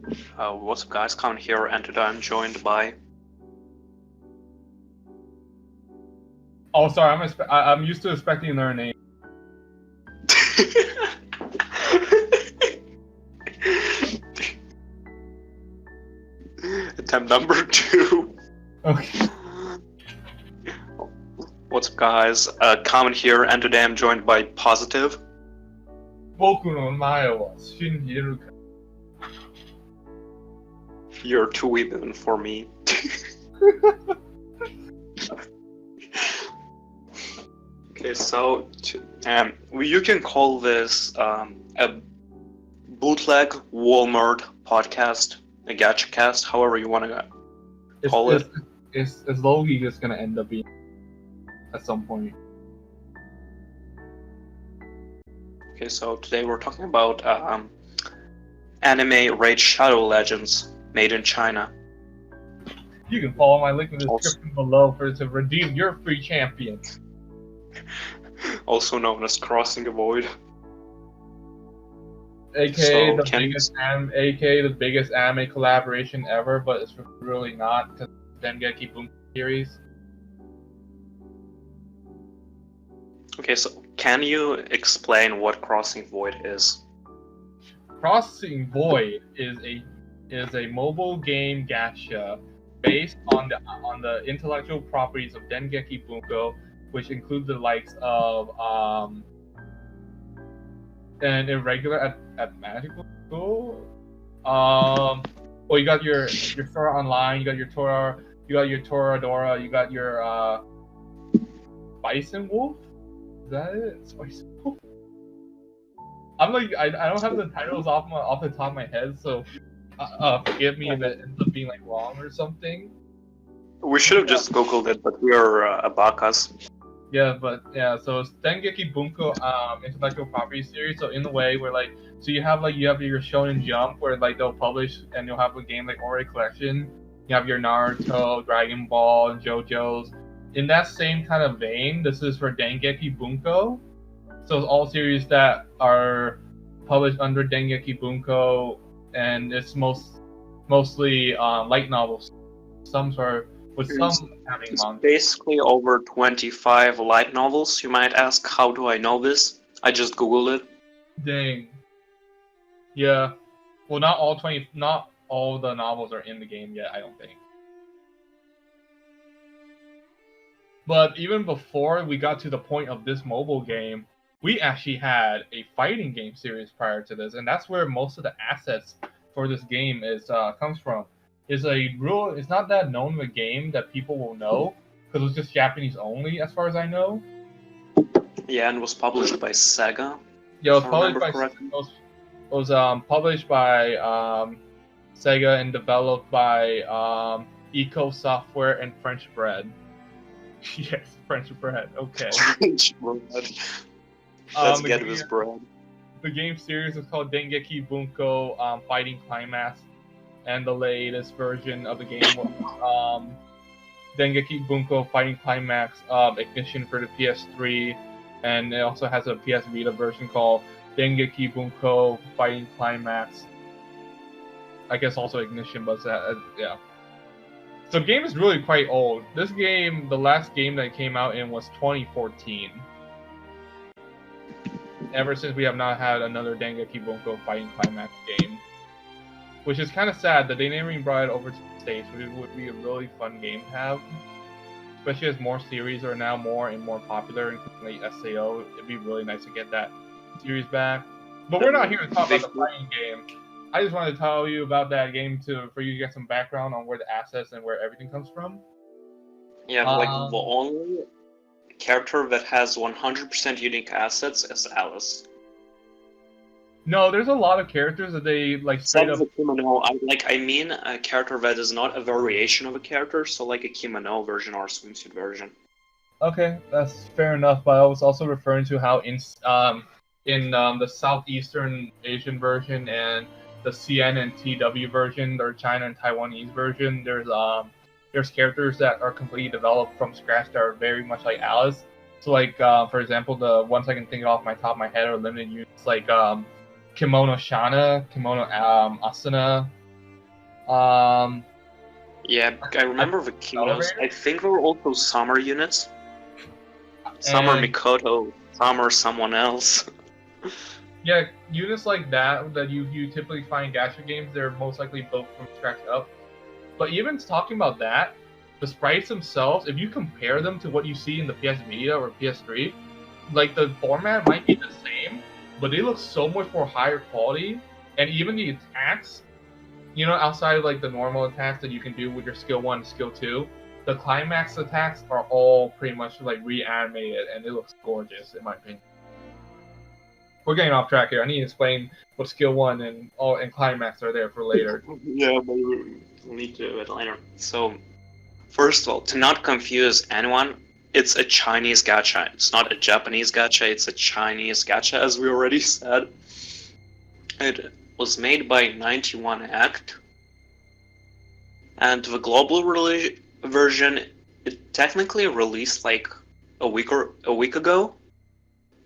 What's up, guys? Kamen here, and today I'm joined by. Oh, sorry. I'm used to expecting their name. Attempt number 2. Okay. What's up, guys? Kamen here, and today I'm joined by Positive. 僕の前は信じるか。You're too even for me. Okay, so you can call this a bootleg Walmart podcast, a Gacha cast, however you want to call it. It's low-key just gonna end up being at some point. Okay, so today we're talking about anime Raid Shadow Legends made in China. You can follow my link in the description below to redeem your free champion. Also known as Crossing the Void. AKA the biggest anime collaboration ever, but it's really not because Dengeki Bunko series. Okay, so can you explain what Crossing Void is? Crossing Void is a mobile game gacha based on the intellectual properties of Dengeki Bunko, which include the likes of an irregular at magical school. Well, you got your Sora Online, you got your Toradora, you got your Bison Wolf. Is that it? Bison Wolf. I'm like I don't have the titles off the top of my head, so forgive me if it ends up being like wrong or something. We should have just googled it, but we are abakas. Yeah, so it's Dengeki Bunko intellectual property series. So in a way where you have your Shonen Jump where they'll publish and you'll have a game like Ori Collection. You have your Naruto, Dragon Ball, and JoJo's. In that same kind of vein, this is for Dengeki Bunko. So it's all series that are published under Dengeki Bunko, and it's mostly light novels. Some having manga. Basically over 25 light novels. You might ask, how do I know this? I just googled it. Dang. Yeah. Well, not all the novels are in the game yet, I don't think. But even before we got to the point of this mobile game, we actually had a fighting game series prior to this, and that's where most of the assets for this game comes from. It's not that known of a game that people will know because it was just Japanese only, as far as I know. Yeah, and was published by Sega. Yeah, it was published by Sega and developed by Eco Software and French Bread. Yes, French Bread. Okay. French Bread. Let's get this bread. The game series is called Dengeki Bunko Fighting Climax, and the latest version of the game was Dengeki Bunko Fighting Climax Ignition for the PS3, and it also has a PS Vita version called Dengeki Bunko Fighting Climax. I guess also Ignition, but yeah. So the game is really quite old. This game, the last game that it came out in was 2014. Ever since we have not had another Dengeki Bunko Fighting Climax game. Which is kind of sad that they never even brought it over to the States, which would be a really fun game to have. Especially as more series are now more and more popular, including like SAO. It'd be really nice to get that series back. But we're not here to talk about the fighting game. I just wanted to tell you about that game for you to get some background on where the assets and where everything comes from. Yeah, the only character that has 100% unique assets is Alice. No, there's a lot of characters that they straight up. I mean a character that is not a variation of a character, so like a kimono version or a swimsuit version. Okay, that's fair enough. But I was also referring to how in the Southeastern Asian version and the CN and TW version, or China and Taiwanese version, there's characters that are completely developed from scratch that are very much like Alice. So for example, the ones I can think of off my top of my head are limited units like Kimono Shana, Kimono Asuna, Um, Yeah, I remember the Kinos. Elevator? I think there were also summer units. Summer And Mikoto, summer someone else. yeah, units like that you typically find gacha games, they're most likely built from scratch up. But even talking about that, the sprites themselves, if you compare them to what you see in the PS Vita or PS3, like the format might be the same, but they look so much more higher quality, and even the attacks, outside of like the normal attacks that you can do with your skill 1 and skill 2, the climax attacks are all pretty much like reanimated, and it looks gorgeous in my opinion. We're getting off track here. I need to explain what skill 1 and climax are there for later. Yeah, but we'll need to do it later. So, first of all, to not confuse anyone, it's a Chinese gacha. It's not a Japanese gacha, it's a Chinese gacha, as we already said. It was made by 91 Act, and the global version, it technically released like a week ago,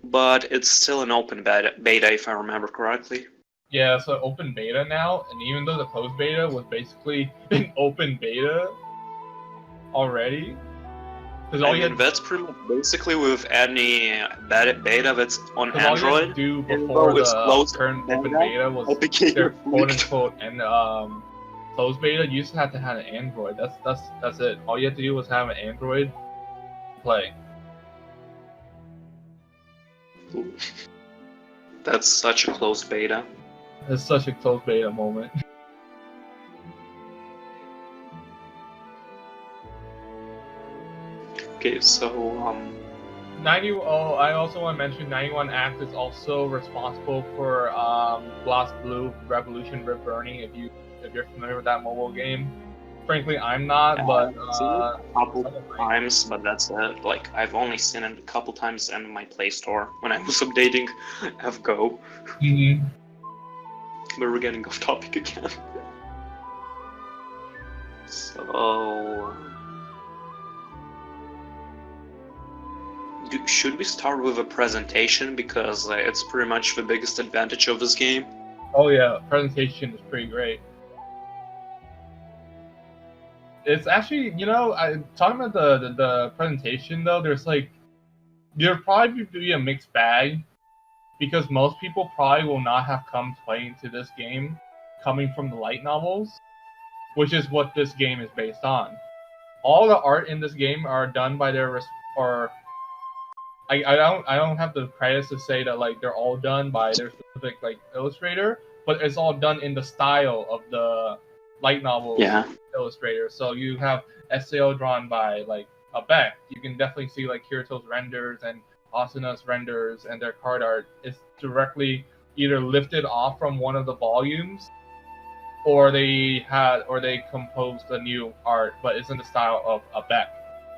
but it's still an open beta if I remember correctly. Yeah, so open beta now, and even though the closed beta was basically an open beta already, because all I mean, that's pretty much basically with any beta that's on all you had to Android. do before it's the closed current open beta, beta was it became their quote leaked. unquote and closed beta. You just had to have an Android. That's it. All you had to do was have an Android play. That's such a closed beta. It's such a closed beta moment. Okay, so 90. I also want to mention 91 Act is also responsible for Blast Blue Revolution Rip Burning. If you're familiar with that mobile game, frankly, I'm not. But I've seen it a couple times, but that's it. Like I've only seen it a couple times in my Play Store when I was updating FGO. Mhm. But we're getting off topic again. So, should we start with a presentation because it's pretty much the biggest advantage of this game? Oh yeah, presentation is pretty great. It's actually, talking about the presentation though, there'll probably be a mixed bag because most people probably will not have come playing to this game coming from the light novels, which is what this game is based on. All the art in this game are done by I don't have the credits to say that like they're all done by their specific like illustrator, but it's all done in the style of the light novel illustrator. So you have SAO drawn by like a Beck. You can definitely see like Kirito's renders and Asuna's renders, and their card art is directly either lifted off from one of the volumes, or they composed a new art, but it's in the style of a Beck,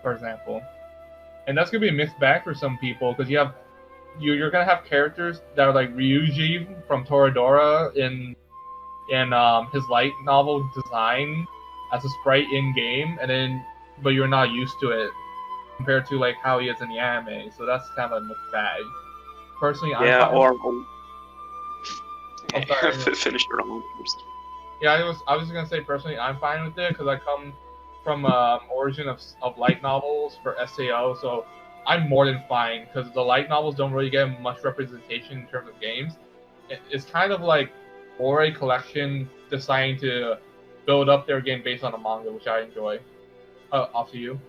for example. And that's gonna be a mixed bag for some people because you're gonna have characters that are like Ryuji from Toradora in his light novel design as a sprite in game, but you're not used to it compared to like how he is in the anime. So that's kind of a mixed bag. Personally, Finish your own first. Yeah, I was gonna say personally, I'm fine with it because I come from origin of light novels for SAO, so I'm more than fine because the light novels don't really get much representation in terms of games. It's kind of like Ore Collection deciding to build up their game based on a manga, which I enjoy. Off to you.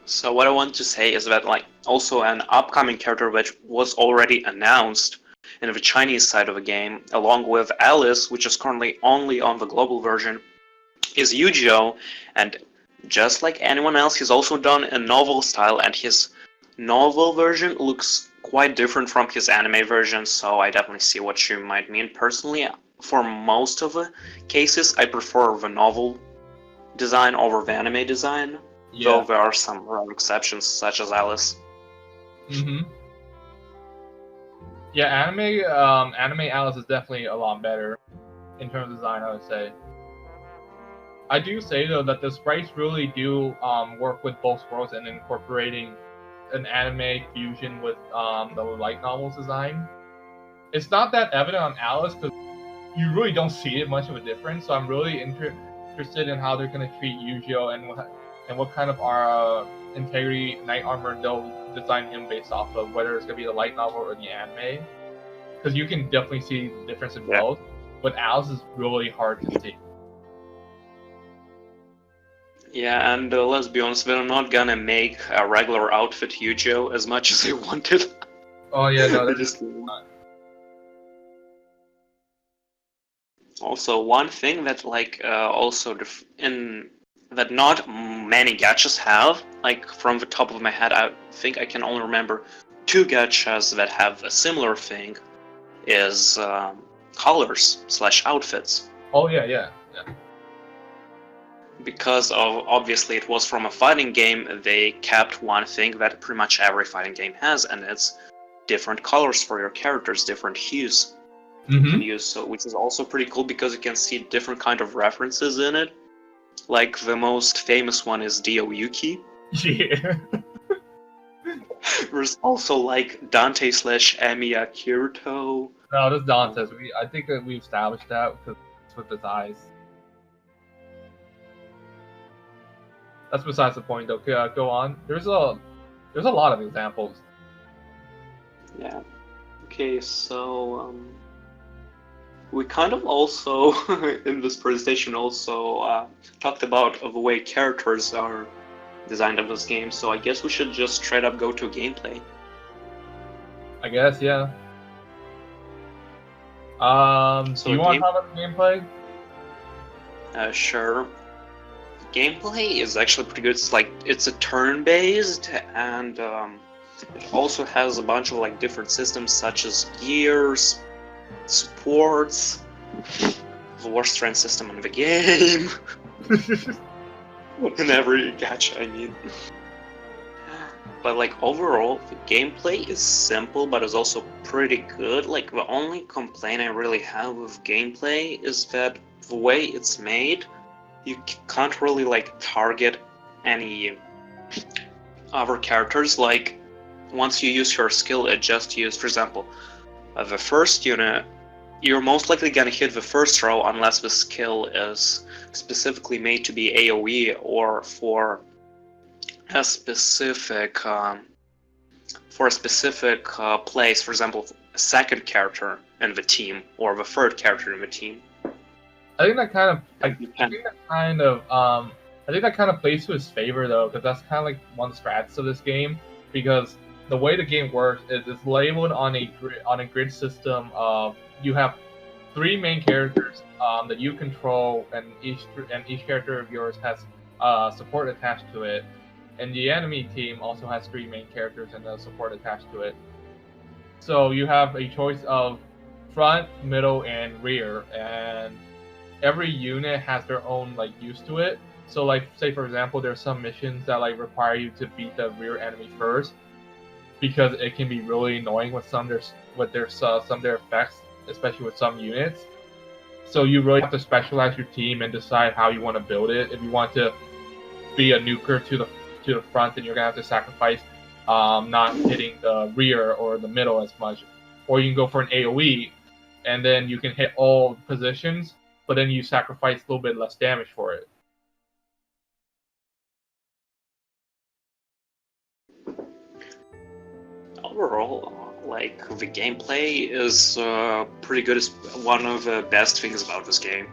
So what I want to say is that like also an upcoming character which was already announced in the Chinese side of the game, along with Alice, which is currently only on the global version, is Yu-Gi-Oh! And just like anyone else, he's also done a novel style, and his novel version looks quite different from his anime version, so I definitely see what you might mean. Personally, for most of the cases, I prefer the novel design over the anime design, though there are some rare exceptions, such as Alice. Mm-hmm. Yeah, anime Alice is definitely a lot better in terms of design, I would say. I do say though that the sprites really do work with both worlds and incorporating an anime fusion with the light novels design. It's not that evident on Alice because you really don't see it much of a difference. So I'm really interested in how they're gonna treat Yujiro and what kind of integrity knight armor they'll design him based off of, whether it's gonna be the light novel or the anime. Because you can definitely see the difference in both, but Al's is really hard to see. Yeah, and let's be honest, they're not gonna make a regular outfit Yujiro as much as they wanted. Oh yeah, no, They that's just also one thing that that not many gachas have, like from the top of my head, I think I can only remember 2 gachas that have a similar thing, is colors / outfits. Oh yeah. Because of obviously it was from a fighting game, they kept one thing that pretty much every fighting game has, and it's different colors for your characters, different hues you can use. So, which is also pretty cool because you can see different kind of references in it. Like the most famous one is Dio Yuki. Yeah. There's also like Dante / Emiya Kirito. No, this Dante's. I think that we established that because it's with his eyes. That's besides the point, though. Go on. There's a lot of examples. Yeah. Okay, so we kind of also in this presentation also talked about the way characters are designed in this game. So I guess we should just straight up go to gameplay. I guess, yeah. So do you want to talk about the gameplay? Sure. Gameplay is actually pretty good. It's a turn-based, and it also has a bunch of like different systems such as gears, supports, the worst strength system in the game. In every gacha, I mean. But like overall, the gameplay is simple, but it's also pretty good. Like the only complaint I really have with gameplay is that the way it's made, you can't really like target any other characters. Like once you use your skill, it just use, for example, the first unit, you're most likely gonna hit the first row unless the skill is specifically made to be AoE or for a specific place. For example, a second character in the team or the third character in the team. I think that kind of plays to his favor though, because that's kind of like one of the strats of this game. Because the way the game works is it's labeled on a grid system. You have 3 main characters that you control, and each character of yours has support attached to it. And the enemy team also has 3 main characters and the support attached to it. So you have a choice of front, middle, and rear, and every unit has their own like use to it. So like say for example, there's some missions that like require you to beat the rear enemy first, because it can be really annoying with some of their effects, especially with some units. So you really have to specialize your team and decide how you want to build it. If you want to be a nuker to the front, then you're gonna have to sacrifice not hitting the rear or the middle as much, or you can go for an AoE, and then you can hit all positions, but then you sacrifice a little bit less damage for it. Overall, like the gameplay is pretty good. It's one of the best things about this game.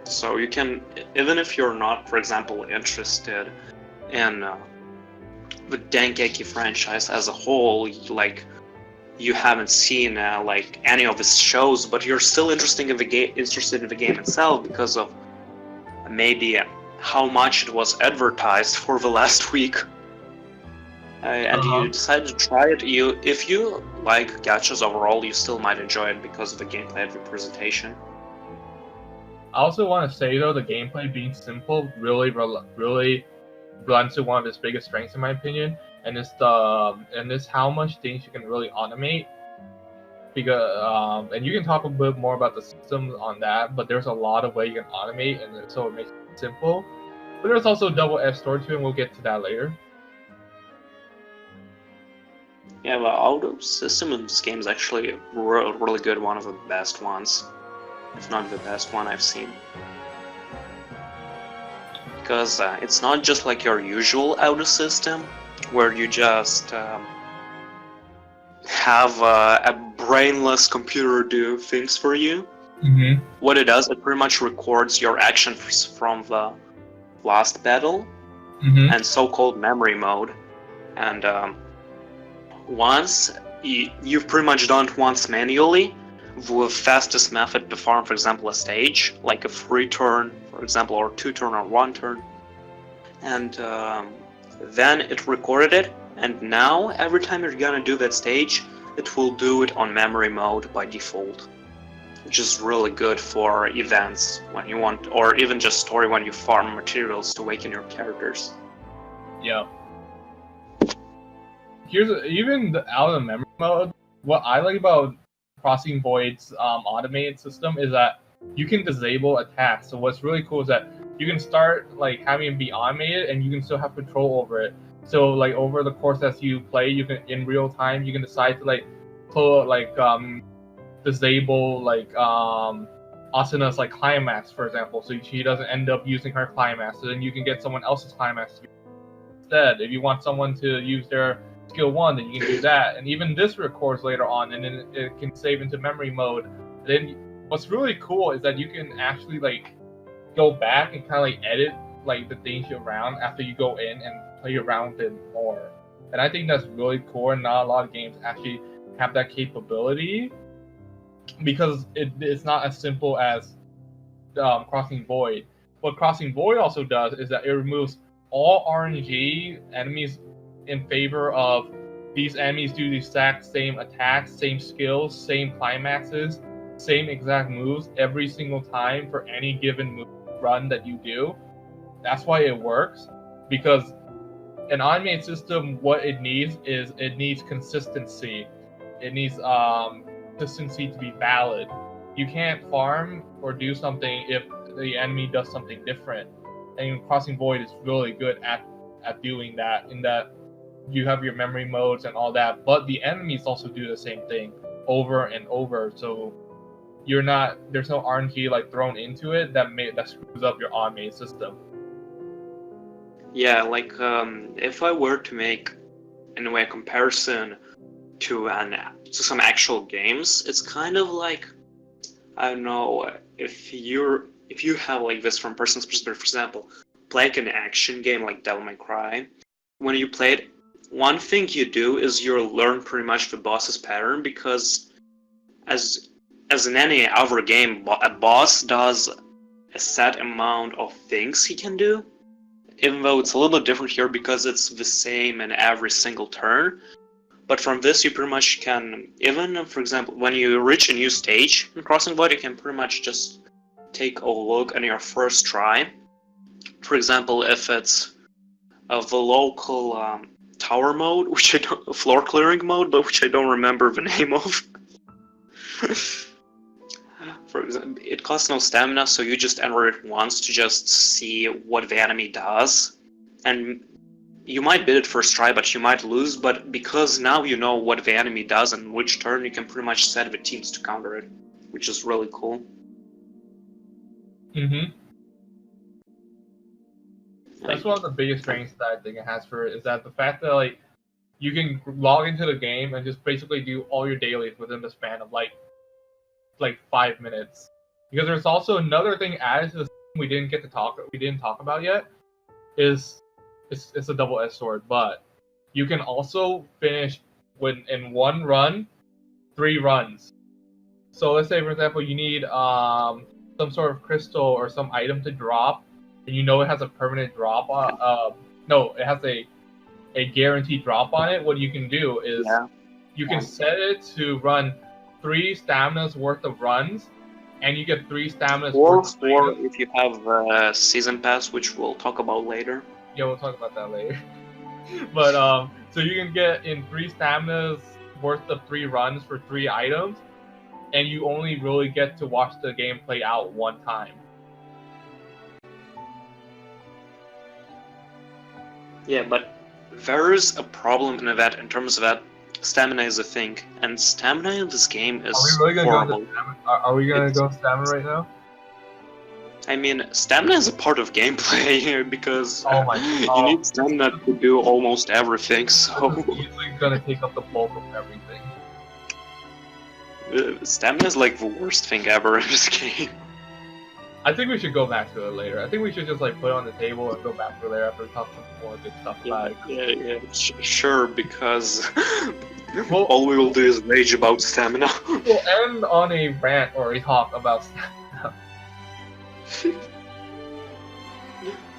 So you can, even if you're not, for example, interested in the Dengeki franchise as a whole, like you haven't seen like any of its shows, but you're still interested in the game itself because of maybe how much it was advertised for the last week. And you decided to try it. If you like gachas overall, you still might enjoy it because of the gameplay of the presentation. I also want to say though, the gameplay being simple really runs to one of its biggest strengths in my opinion, and it's how much things you can really automate. Because and you can talk a bit more about the systems on that, but there's a lot of way you can automate, and so it makes it simple. But there's also a double-edged sword to it, and we'll get to that later. Yeah, the auto system in this game is actually really good, one of the best ones. if not the best one I've seen. Because it's not just like your usual auto system, where you just have a brainless computer do things for you. Mm-hmm. What it does, it pretty much records your actions from the last battle, Mm-hmm. and so-called memory mode. And once you've pretty much done it once manually, the fastest method to farm, for example, a stage, like a free turn, for example, or 2 turn or 1 turn. And then it recorded it, and now every time you're gonna do that stage, it will do it on memory mode by default, which is really good for events when you want, or even just story when you farm materials to awaken your characters. Yeah. Even out of memory mode, what I like about Crossing Void's automated system is that you can disable attacks. So what's really cool is that you can start like having it be automated, and you can still have control over it. So like over the course as you play, you can in real time you can decide to disable like Asana's like climax, for example, so she doesn't end up using her climax. So then you can get someone else's climax instead. If you want someone to use their skill 1, then you can do that. And even this records later on, and then it can save into memory mode. Then what's really cool is that you can actually like go back and kind of like edit like the things you around after you go in and play around with it more. And I think that's really cool, and not a lot of games actually have that capability, because it's not as simple as Crossing Void. What Crossing Void also does is that it removes all RNG enemies in favor of these enemies do the exact same attacks, same skills, same climaxes, same exact moves every single time for any given run that you do. That's why it works, because an automated system, what it needs is it needs consistency. It needs consistency to be valid. You can't farm or do something if the enemy does something different. And Crossing Void is really good at doing that, in that you have your memory modes and all that, but the enemies also do the same thing over and over. So there's no RNG like thrown into it that screws up your automated system. Yeah, like if I were to make in a way a comparison to some actual games, it's kind of like, I don't know, if you have like this from person's perspective, for example, playing an action game like Devil May Cry. When you play it, one thing you do is you learn pretty much the boss's pattern, because as in any other game, a boss does a set amount of things he can do, even though it's a little bit different here because it's the same in every single turn. But from this, you pretty much can, even, for example, when you reach a new stage in Crossing Void, you can pretty much just take a look on your first try. For example, if it's the local tower mode, floor clearing mode, but which I don't remember the name of. For example, it costs no stamina, so you just enter it once to just see what the enemy does. And you might beat it first try, but you might lose. But because now you know what the enemy does and which turn, you can pretty much set the teams to counter it, which is really cool. Mm-hmm. That's one of the biggest strengths that I think it has for it, is that the fact that like you can log into the game and just basically do all your dailies within the span of like 5 minutes. Because there's also another thing added to the system we didn't talk about yet, is it's a double-edged sword, but you can also finish in one run 3 runs. So let's say, for example, you need some sort of crystal or some item to drop, and you know it has a permanent drop it has a guaranteed drop on it. What you can do is you can set it to run 3 staminas worth of runs, and you get 3 staminas worth of items. If you have season pass, which we'll talk about later. Yeah, we'll talk about that later. But so you can get in 3 staminas worth of 3 runs for 3 items, and you only really get to watch the game play out one time. Yeah, but there is a problem in that, in terms of that. stamina is a thing, and stamina in this game Are we is really gonna horrible. go into stamina? Are we gonna It's- go stamina right now? I mean, stamina is a part of gameplay because Oh my you god. need stamina to do almost everything. This So is easily gonna take up the bulk of everything. stamina is like the worst thing ever in this game. I think we should go back to it later. I think we should just like put it on the table and go back to it later after we talk some more good stuff about it. Yeah, sure, because Well- all we will do is rage about stamina. We'll end on a rant or a talk about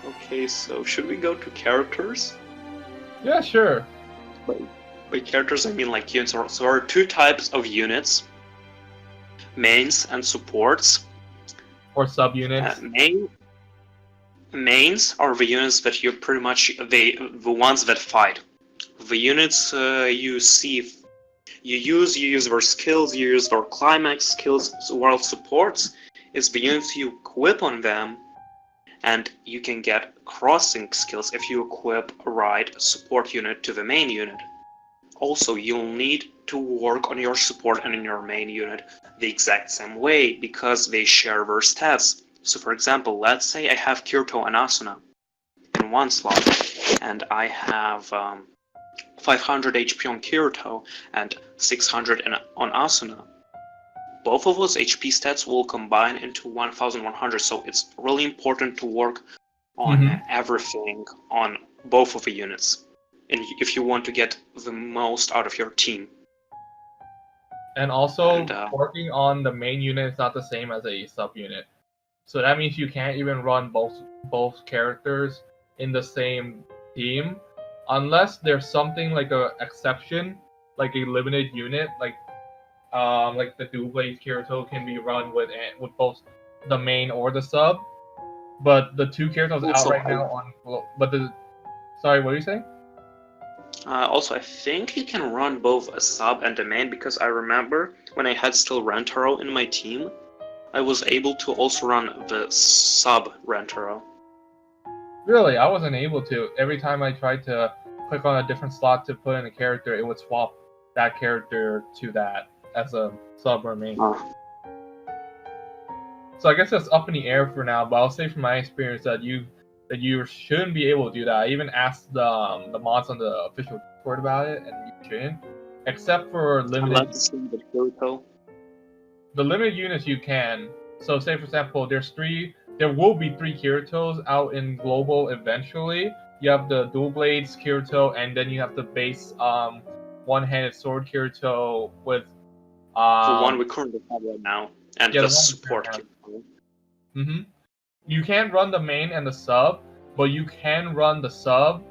Okay, so should we go to characters? Yeah, sure. By characters, I mean like units. So there are two types of units: mains and supports. Or subunits. Mains are the units that you pretty much the ones that fight. The units you see, you use their skills, you use their climax skills. While supports is the units you equip on them, and you can get crossing skills if you equip a right support unit to the main unit. Also, you'll need to work on your support and in your main unit the exact same way because they share their stats. So for example, let's say I have Kirito and Asuna in one slot, and I have 500 HP on Kirito and 600 on Asuna. Both of those HP stats will combine into 1100, so it's really important to work on everything on both of the units. And if you want to get the most out of your team. And also, And, working on the main unit is not the same as a subunit. So that means you can't even run both characters in the same team, unless there's something like a exception, like a limited unit, like the Dual Blade Kirito can be run with both the main or the sub. But the two characters Also, out right now sorry, what are you saying? Also, I think you can run both a sub and a main, because I remember when I had still Rentaro in my team, I was able to also run the sub Rentaro. Really, I wasn't able to. Every time I tried to click on a different slot to put in a character, it would swap that character to that as a sub or main. So I guess that's up in the air for now, but I'll say from my experience that you shouldn't be able to do that. I even asked the mods on the official Discord about it, and you shouldn't, except for limited. The limited units you can. So say for example, there will be 3 Kiritos out in global eventually. You have the dual blades Kirito, and then you have the base one-handed sword Kirito with the one we currently have right now, and the support Kirito. You can't run the main and the sub, but you can run the sub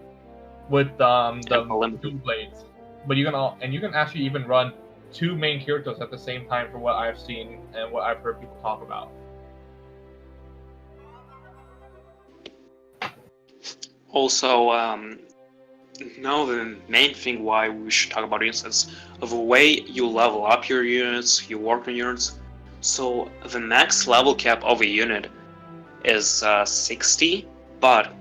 with the dual blades. But you can actually even run 2 main Kiritos at the same time, from what I've seen and what I've heard people talk about. Also, now the main thing why we should talk about units is the way you level up your units, you work on units. So the max level cap of a unit is 60, but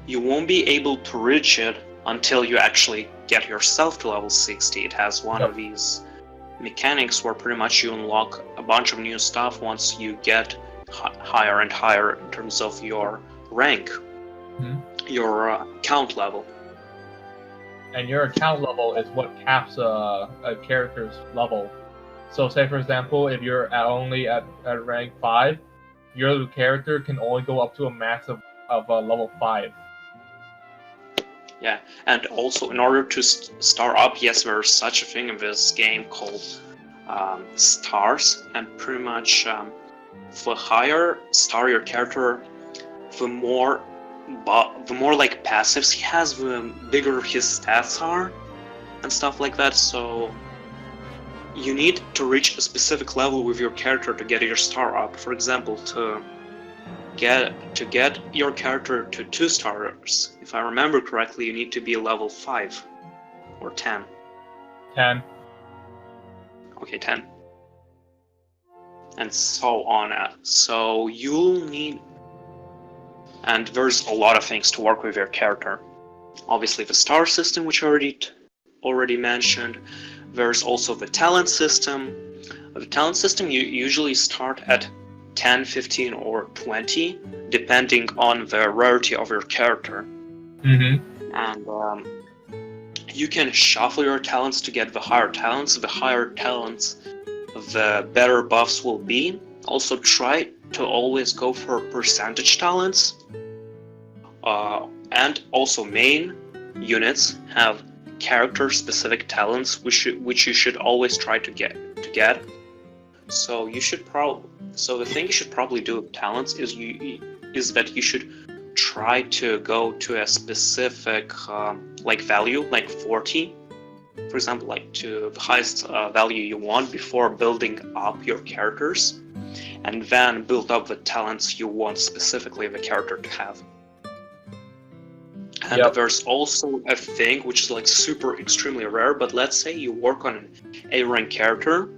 you won't be able to reach it until you actually get yourself to level 60. It has one of these mechanics where pretty much you unlock a bunch of new stuff once you get higher and higher in terms of your rank, your account level. And your account level is what caps a character's level. So say for example, if you're only at rank 5, your character can only go up to a max of level 5. Yeah, and also in order to star up, yes, there's such a thing in this game called stars, and pretty much the higher star your character, the more like passives he has, the bigger his stats are, and stuff like that. So you need to reach a specific level with your character to get your star up. For example, to get your character to 2 stars, if I remember correctly, you need to be level 5 or 10. 10. Okay, 10. And so on. So you'll need... And there's a lot of things to work with your character. Obviously the star system, which I already already mentioned. There's also the talent system. The talent system, you usually start at 10, 15, or 20, depending on the rarity of your character. Mm-hmm. And you can shuffle your talents to get the higher talents. The higher talents, the better buffs will be. Also, try to always go for percentage talents. And also, main units have character-specific talents, which you should always try to get. So the thing you should probably do with talents is that you should try to go to a specific value, like 40, for example, like to the highest value you want before building up your characters, and then build up the talents you want specifically the character to have. And there's also a thing which is like super extremely rare, but let's say you work on an A rank character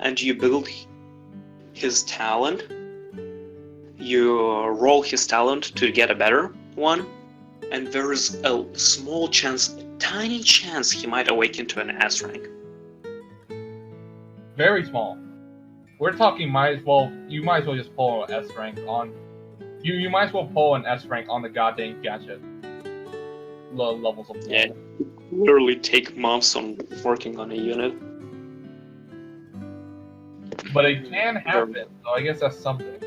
and you build his talent, you roll his talent to get a better one, and there's a small chance, a tiny chance he might awaken to an S rank. Very small. We're talking you might as well just pull an S rank on. You might as well pull an S rank on the goddamn Gacha levels of the Yeah, literally take months on working on a unit. But it can happen, so I guess that's something.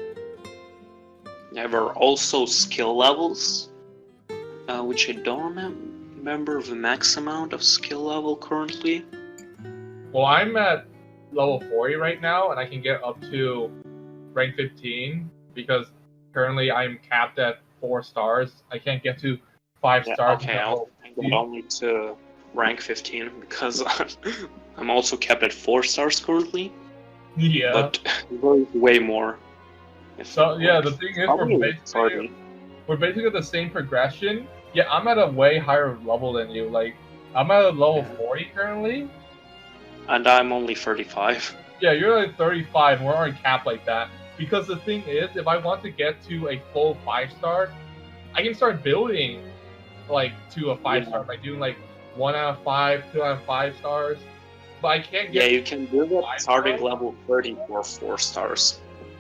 Yeah, there are also skill levels, which I don't remember the max amount of skill level currently. Well, I'm at level 40 right now, and I can get up to rank 15 because currently I'm capped at 4 stars. I can't get to 5 stars. Okay, I'll get only to rank 15 because I'm also capped at 4 stars currently. Yeah. But way more. So yeah, the thing is we're basically the same progression. Yeah, I'm at a way higher level than you. Like, I'm at a level 40 currently. And I'm only 35. Yeah, you're like 35, and we're already capped like that. Because the thing is, if I want to get to a full 5-star, I can start building like to a 5-star by doing like 1 out of 5, 2 out of 5 stars. But I can't get. Yeah, you can do that starting level 30 or 4 stars.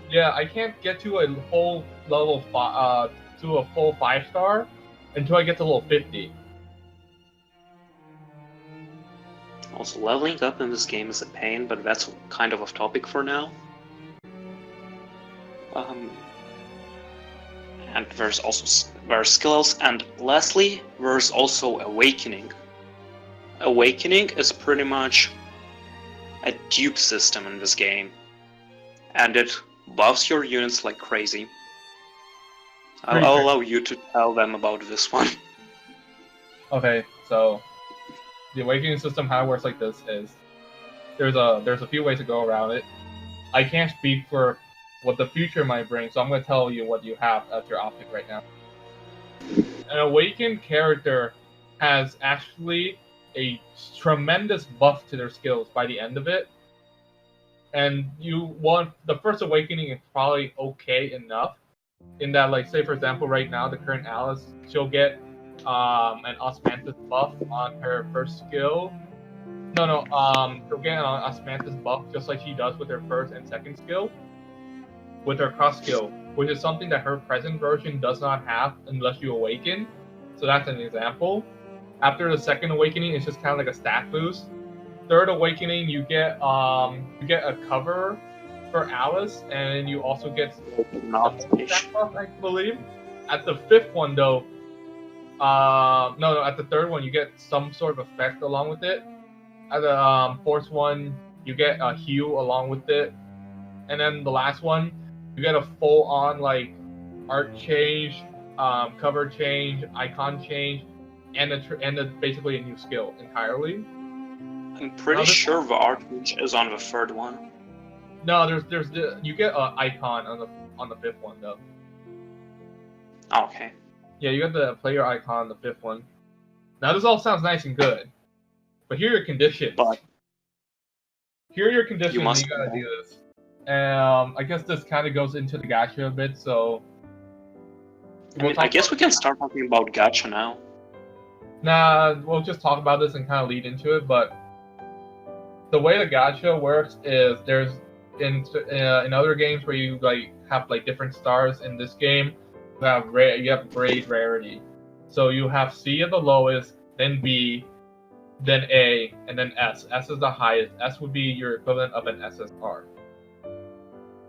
Yeah, I can't get to a whole level to a full 5-star until I get to level 50. Also, leveling up in this game is a pain, but that's kind of off topic for now. And there's skills, and lastly, there's also awakening. Awakening is pretty much a dupe system in this game, and it buffs your units like crazy. I'll allow you to tell them about this one. Okay, so the awakening system, how it works like this is there's a few ways to go around it. I can't speak for what the future might bring, so I'm going to tell you what you have at your option right now. An awakened character has actually a tremendous buff to their skills by the end of it. And the first awakening is probably okay enough. In that, like, say for example, right now the current Alice, she'll get an Osmanthus buff on her first skill. She'll get an Osmanthus buff just like she does with her first and second skill, with her cross skill, which is something that her present version does not have unless you awaken. So that's an example. After the second awakening, it's just kind of like a stat boost. Third awakening, you get a cover for Alice, and you also get stat buff, I believe. At the fifth one, though, at the third one, you get some sort of effect along with it. At the fourth one, you get a heal along with it, and then the last one, you get a full-on like art change, cover change, icon change, and basically a new skill entirely. I'm pretty sure the art change is on the third one. No, you get an icon on the fifth one though. Okay. Yeah, you got the player icon on the fifth one. Now this all sounds nice and good, but here are your conditions. Here are your conditions. You gotta do this. I guess this kind of goes into the gacha a bit, so. I guess we can start talking about gacha now. Nah, we'll just talk about this and kind of lead into it. But the way the gacha works is there's in other games where you like have like different stars. In this game, you have grade rarity. So you have C at the lowest, then B, then A, and then S. S is the highest. S would be your equivalent of an SSR.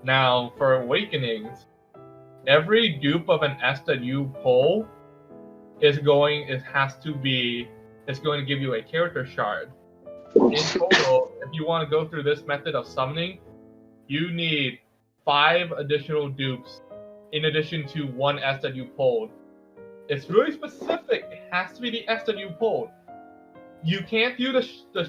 Now, for awakenings, every dupe of an S that you pull it's going to give you a character shard. In total, if you want to go through this method of summoning, you need 5 additional dupes in addition to 1 S that you pulled. It's really specific. It has to be the S that you pulled. You can't do the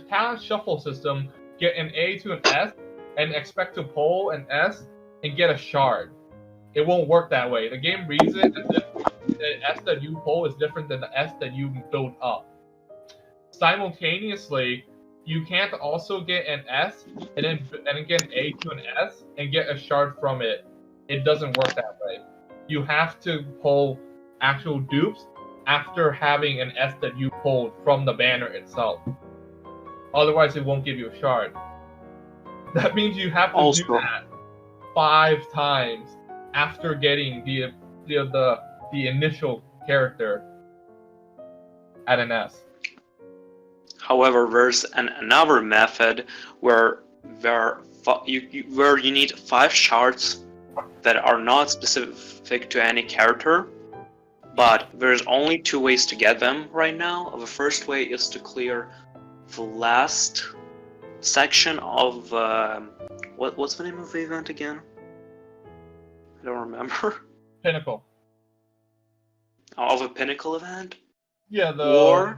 talent shuffle system, get an A to an S, and expect to pull an S and get a shard. It won't work that way. The game reads it as if the S that you pull is different than the S that you build up. Simultaneously, you can't also get an S and then get an A to an S and get a shard from it. It doesn't work that way. You have to pull actual dupes after having an S that you pulled from the banner itself. Otherwise, it won't give you a shard. That means you have to do that 5 times after getting the initial character at an S. However, there's another method where you need 5 shards that are not specific to any character, but there's only 2 ways to get them right now. The first way is to clear the last section of what's the name of the event again? I don't remember. Pinnacle. Of a pinnacle event? Yeah, or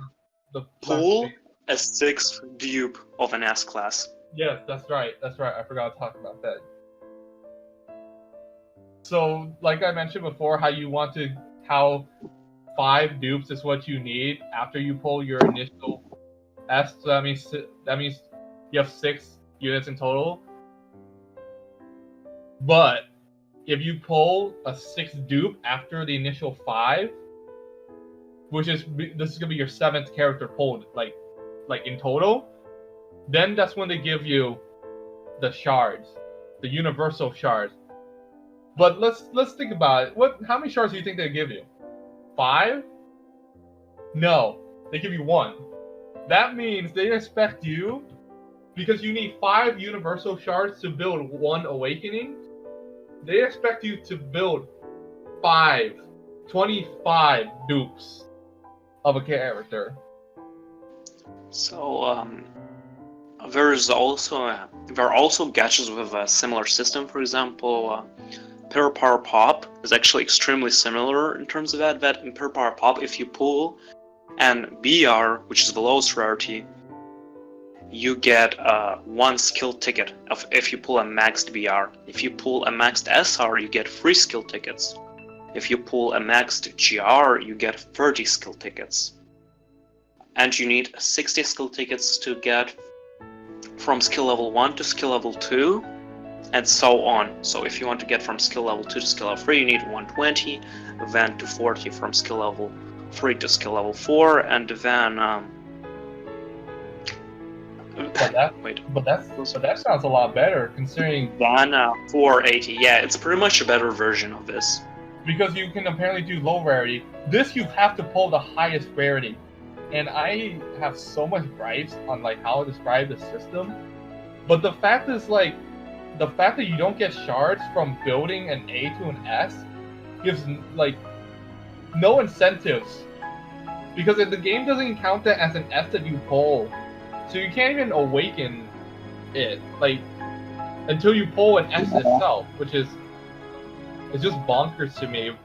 the pull a 6th dupe of an S class. Yes, that's right. I forgot to talk about that. So, like I mentioned before, how 5 dupes is what you need after you pull your initial S. So that means you have 6 units in total. But if you pull a 6th dupe after the initial 5, this is gonna be your 7th character pulled, like in total, then that's when they give you the shards, the universal shards. But let's think about it. How many shards do you think they give you? 5? No, they give you 1. That means they expect you, because you need 5 universal shards to build 1 awakening. They expect you to build 25 dupes of a character. So there are also gachas with a similar system. For example, Pair Power Pop is actually extremely similar in terms of that. That in Pair Power Pop, if you pull an BR, which is the lowest rarity, you get 1 skill ticket if you pull a maxed BR. If you pull a maxed SR, you get 3 skill tickets. If you pull a maxed GR, you get 30 skill tickets. And you need 60 skill tickets to get from skill level 1 to skill level 2, and so on. So if you want to get from skill level 2 to skill level 3, you need 120, then to 40 from skill level 3 to skill level 4, and then But that sounds a lot better, considering then 480. Yeah, it's pretty much a better version of this. Because you can apparently do low rarity. This you have to pull the highest rarity. And I have so much gripes on how to describe the system. But the fact that you don't get shards from building an A to an S gives no incentives. Because if the game doesn't count that as an S that you pull, so you can't even awaken it until you pull an S itself, which is just bonkers to me.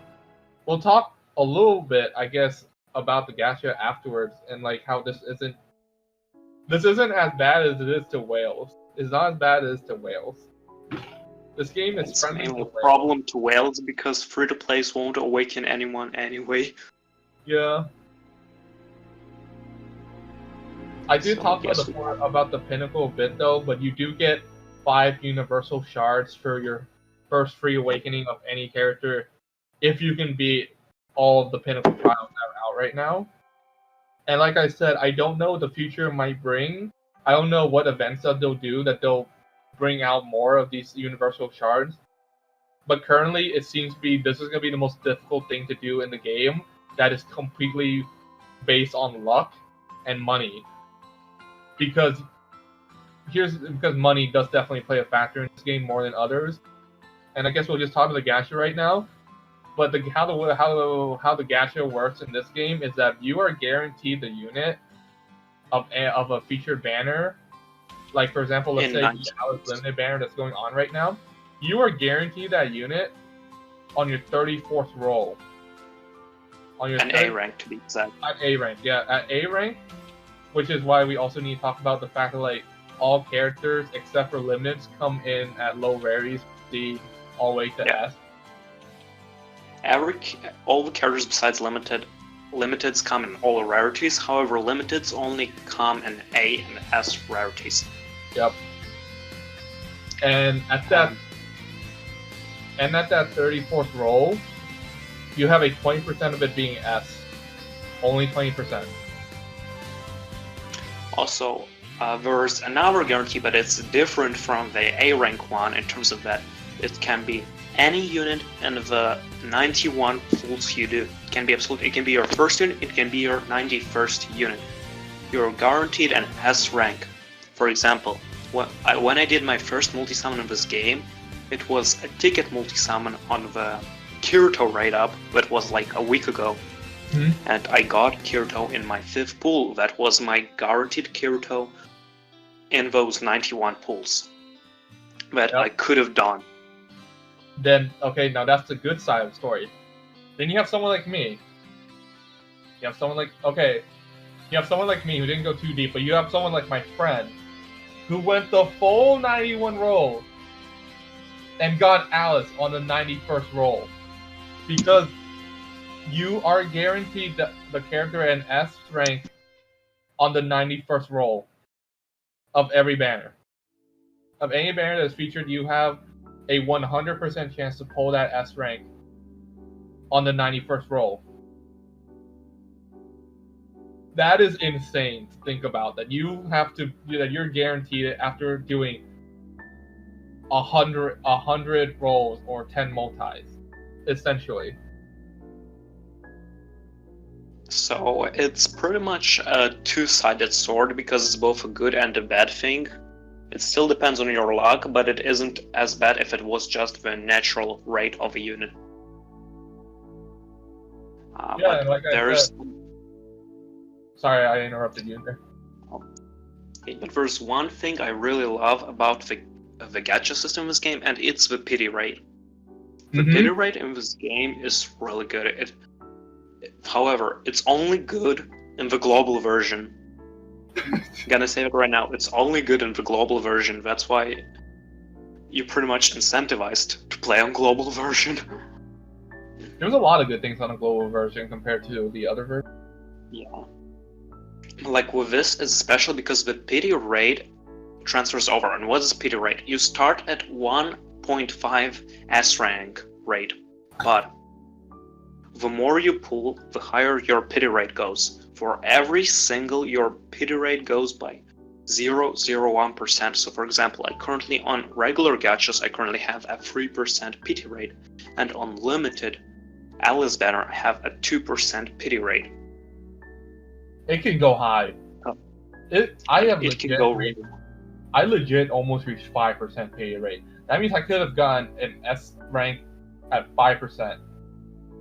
We'll talk a little bit, I guess, about the gacha afterwards, and how this isn't as bad as it is to Wales. It's not as bad as to Wales. This game is friendly to Wales. It's a problem to Wales because free-to-plays won't awaken anyone anyway. Yeah. I did talk about the pinnacle a bit though, but you do get 5 universal shards for your first free awakening of any character if you can beat all of the pinnacle trials that are out right now. And like I said, I don't know what the future might bring. I don't know what events that they'll do that they'll bring out more of these universal shards. But currently, it seems to be this is going to be the most difficult thing to do in the game that is completely based on luck and money. Because money does definitely play a factor in this game more than others. And I guess we'll just talk about the gacha right now. But how the gacha works in this game is that you are guaranteed the unit of a featured banner. Like for example, let's say the Alice Limited banner that's going on right now. You are guaranteed that unit on your 34th roll. On your A rank to be exact. At A rank, yeah, at A rank, which is why we also need to talk about the fact that like all characters except for limiteds come in at low rarities, C all the way to S. All the characters besides limiteds come in all rarities. However, limiteds only come in A and S rarities. Yep. And at that 34th roll, you have a 20% of it being S. Only 20%. Also, there's another guarantee, but it's different from the A rank one in terms of that it can be any unit in the 91 pulls you do. It can be your first unit, it can be your 91st unit. You're guaranteed an S rank. For example, when I did my first multi-summon in this game, it was a ticket multi-summon on the Kirito raid up that was like a week ago. Mm-hmm. And I got Kirito in my 5th pool. That was my guaranteed Kirito in those 91 pools that I could have done. Then, okay, now that's the good side of the story. Then you have someone like me. You have someone like me who didn't go too deep, but you have someone like my friend who went the full 91 roll and got Alice on the 91st roll. Because you are guaranteed the character in S rank on the 91st roll of every banner. Of any banner that's featured, you have a 100% chance to pull that S rank on the 91st roll. That is insane to think about. That you're guaranteed it after doing 100 rolls or 10 multis, essentially. So it's pretty much a two-sided sword because it's both a good and a bad thing. It still depends on your luck, but it isn't as bad if it was just the natural rate of a unit. Yeah, like I said. Sorry, I interrupted you there. Okay, but there's one thing I really love about the gacha system in this game, and it's the pity rate. The pity rate in this game is really good. However, it's only good in the global version. I'm gonna say it right now, it's only good in the global version. That's why you're pretty much incentivized to play on global version. There's a lot of good things on a global version compared to the other version. Yeah. Like with this, it's special because the pity rate transfers over. And what is pity rate? You start at 1.5 S rank rate, but the more you pull, the higher your pity rate goes. For every single, your pity rate goes by 0.01%. So for example, I currently on regular gachas, I currently have a 3% pity rate, and on limited Alice banner, I have a 2% pity rate. It can go high. I legit almost reached 5% pity rate. That means I could have gotten an S rank at 5%,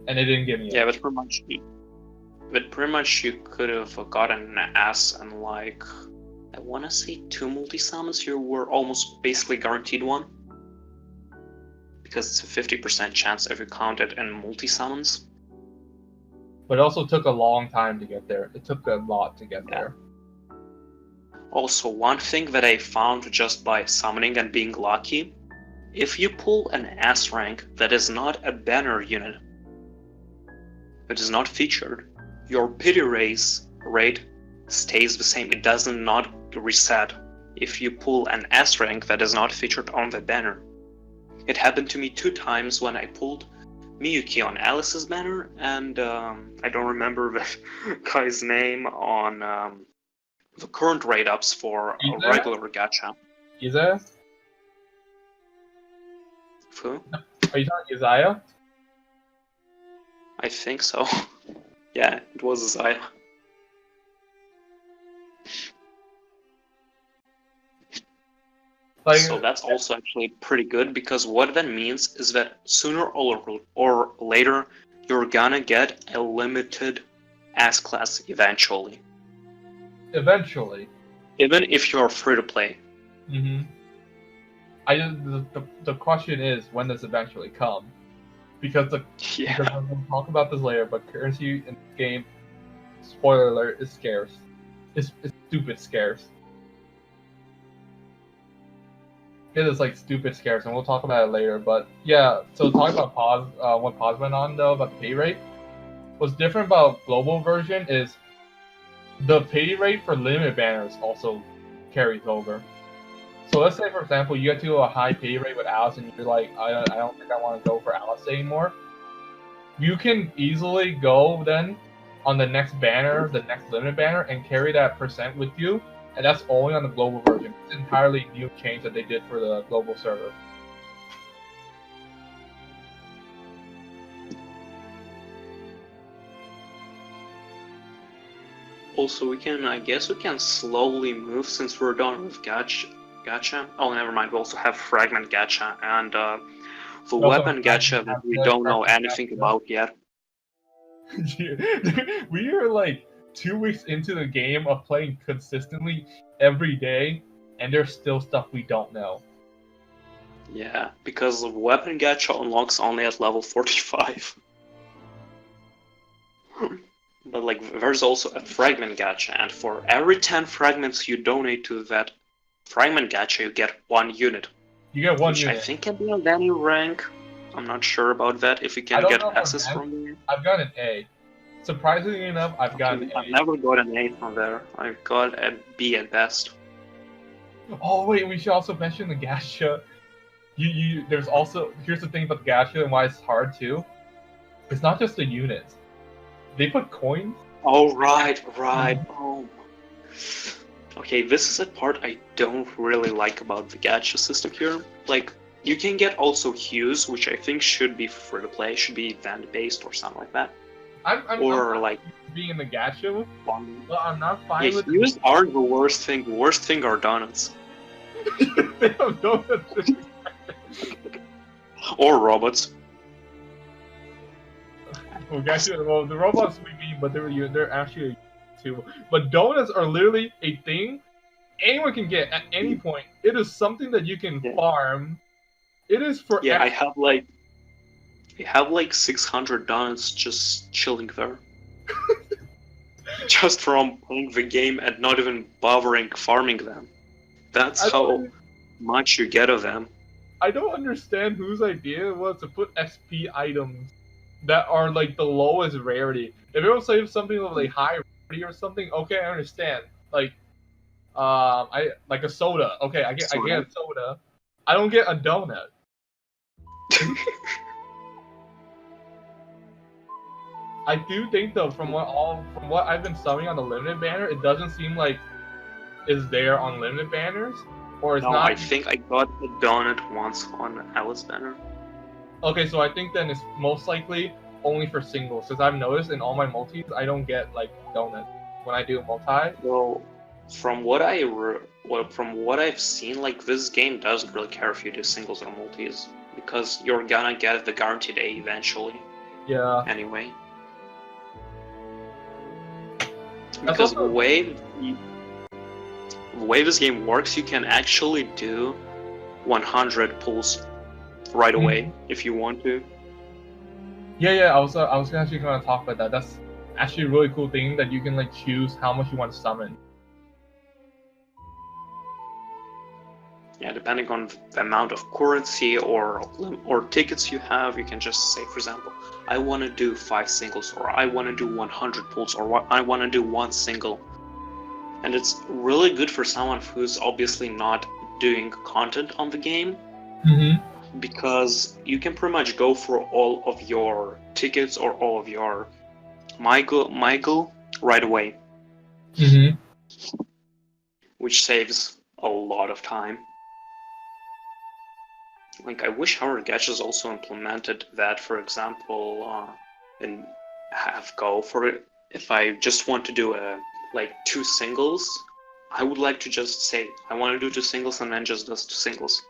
and it didn't give me. Yeah, but pretty much you could have gotten an S and like I want to say 2 multi-summons. You were almost basically guaranteed one because it's a 50% chance if you count it in multi-summons. But it also took a long time to get there. It took a lot to get there. Also, one thing that I found just by summoning and being lucky, if you pull an S rank that is not a banner unit, that is not featured, your pity rate stays the same. It does not reset if you pull an S rank that is not featured on the banner. It happened to me 2 times when I pulled Miyuki on Alice's banner, and I don't remember the guy's name on the current rate ups for a Isaiah? regular gacha. Isaiah? Who? Are you talking Isaiah? I think so. Yeah, it was Zaya. Like, So that's also actually pretty good, because what that means is that sooner or later you're gonna get a limited S class eventually, eventually. even if you're free to play. Mm-hmm. The question is, when does eventually come? Because Yeah. I'm going to talk about this later, but currency in this game, spoiler alert, is scarce. It's stupid scarce. It is like stupid scarce, and we'll talk about it later. But yeah, so talking about what pause went on though about the pay rate. What's different about global version is the pay rate for limited banners also carries over. So let's say, for example, you get to a high pay rate with Alice, and you're like, I don't think I want to go for Alice anymore. You can easily go then on the next banner, the next limited banner, and carry that percent with you, and that's only on the global version. It's an entirely new change that they did for the global server. Also, I guess we can slowly move, since we're done with gacha. Oh, never mind. We also have fragment gacha and the weapon gacha that we don't know anything about yet. We are like 2 weeks into the game of playing consistently every day, and there's still stuff we don't know. Yeah, because the weapon gacha unlocks only at level 45. But like, there's also a fragment gacha, and for every 10 fragments you donate to that fragment gacha, you get 1 unit. You get 1 which unit. I think can be on any rank. I'm not sure about that, if you can get access from there. I've got an A. Surprisingly enough, I've got an A. I've never got an A from there. I've got a B at best. Oh wait, we should also mention the gacha. There's also, here's the thing about the gacha and why it's hard too. It's not just the units. They put coins. Oh right. Oh. Okay, this is a part I don't really like about the gacha system here. Like, you can get also hues, which I think should be free to play, should be event based or something like that. I'm like being in the gacha, but I'm not fine with hues aren't the worst thing. The worst thing are donuts. They have donuts. Or robots. Well, the robots we mean, but they're actually too. But donuts are literally a thing anyone can get at any point. It is something that you can farm. It is for I have like 600 donuts just chilling there. Just from playing the game and not even bothering farming them. That's how much you get of them. I don't understand whose idea it was to put XP items that are like the lowest rarity. If it was something of like high rarity or something, okay, I understand. Like, I like a soda. Okay, I get a soda. I don't get a donut. I do think though, from what I've been subbing on the limited banner, it doesn't seem like is there on limited banners, or it's not. I think I got a donut once on Alice banner. Okay, so I think then it's most likely only for singles, because I've noticed in all my multis I don't get like donuts when I do multi. Well, from what I've seen, like, this game doesn't really care if you do singles or multis, because you're gonna get the guaranteed A eventually. Yeah. Anyway. Because the way this game works, you can actually do 100 pulls right away if you want to. Yeah. I was actually gonna talk about that. That's actually a really cool thing that you can like choose how much you want to summon. Yeah, depending on the amount of currency or tickets you have, you can just say, for example, I want to do 5 singles, or I want to do 100 pulls, or I want to do 1 single. And it's really good for someone who's obviously not doing content on the game. because you can pretty much go for all of your tickets or all of your Michael right away, Mm-hmm. which saves a lot of time. Like, I wish Howard Gachas also implemented that, for example, in Half Go. For it, if I just want to do like 2 singles, I would like to just say I want to do 2 singles and then just does 2 singles.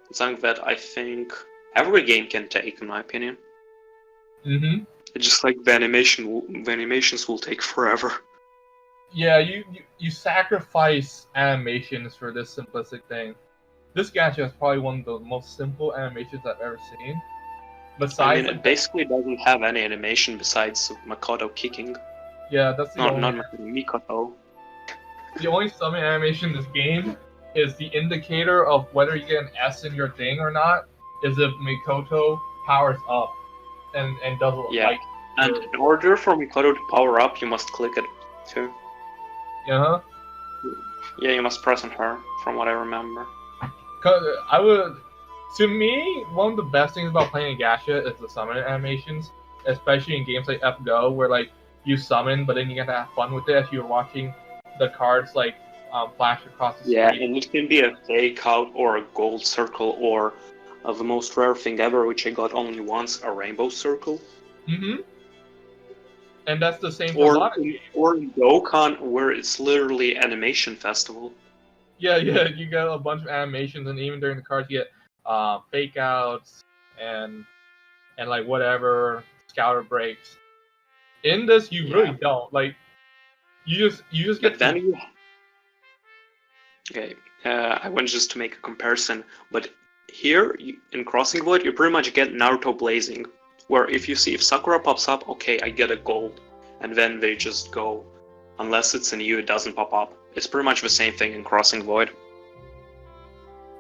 It's something that I think every game can take, in my opinion. Mm-hmm. It's just like the animations will take forever. Yeah, you sacrifice animations for this simplistic thing. This gacha is probably one of the most simple animations I've ever seen. Besides, I mean, it basically doesn't have any animation besides Makoto kicking. Yeah, that's the only. Not Mikoto. The only summon animation in this game is the indicator of whether you get an S in your thing or not. Is if Mikoto powers up and does a Yeah, and in order for Mikoto to power up, you must click it too. Uh-huh. Yeah, you must press on her, from what I remember. To me, one of the best things about playing Gacha is the summon animations, especially in games like F-Go, where like you summon, but then you get to have fun with it as you're watching the cards like flash across the screen. Yeah, and it can be a fake out or a gold circle or the most rare thing ever, which I got only once, a rainbow circle. Mm-hmm. And that's the same for a lot of games. Or in Dokkan, where it's literally animation festival. Yeah, you get a bunch of animations, and even during the cards, you get fake outs and like whatever scouter breaks. In this, you really don't like. You just get. But then you. Okay, I want just to make a comparison, but here in Crossing Void, you pretty much get Naruto Blazing, where if Sakura pops up, okay, I get a gold, and then they just go. Unless it's in you, it doesn't pop up. It's pretty much the same thing in Crossing Void.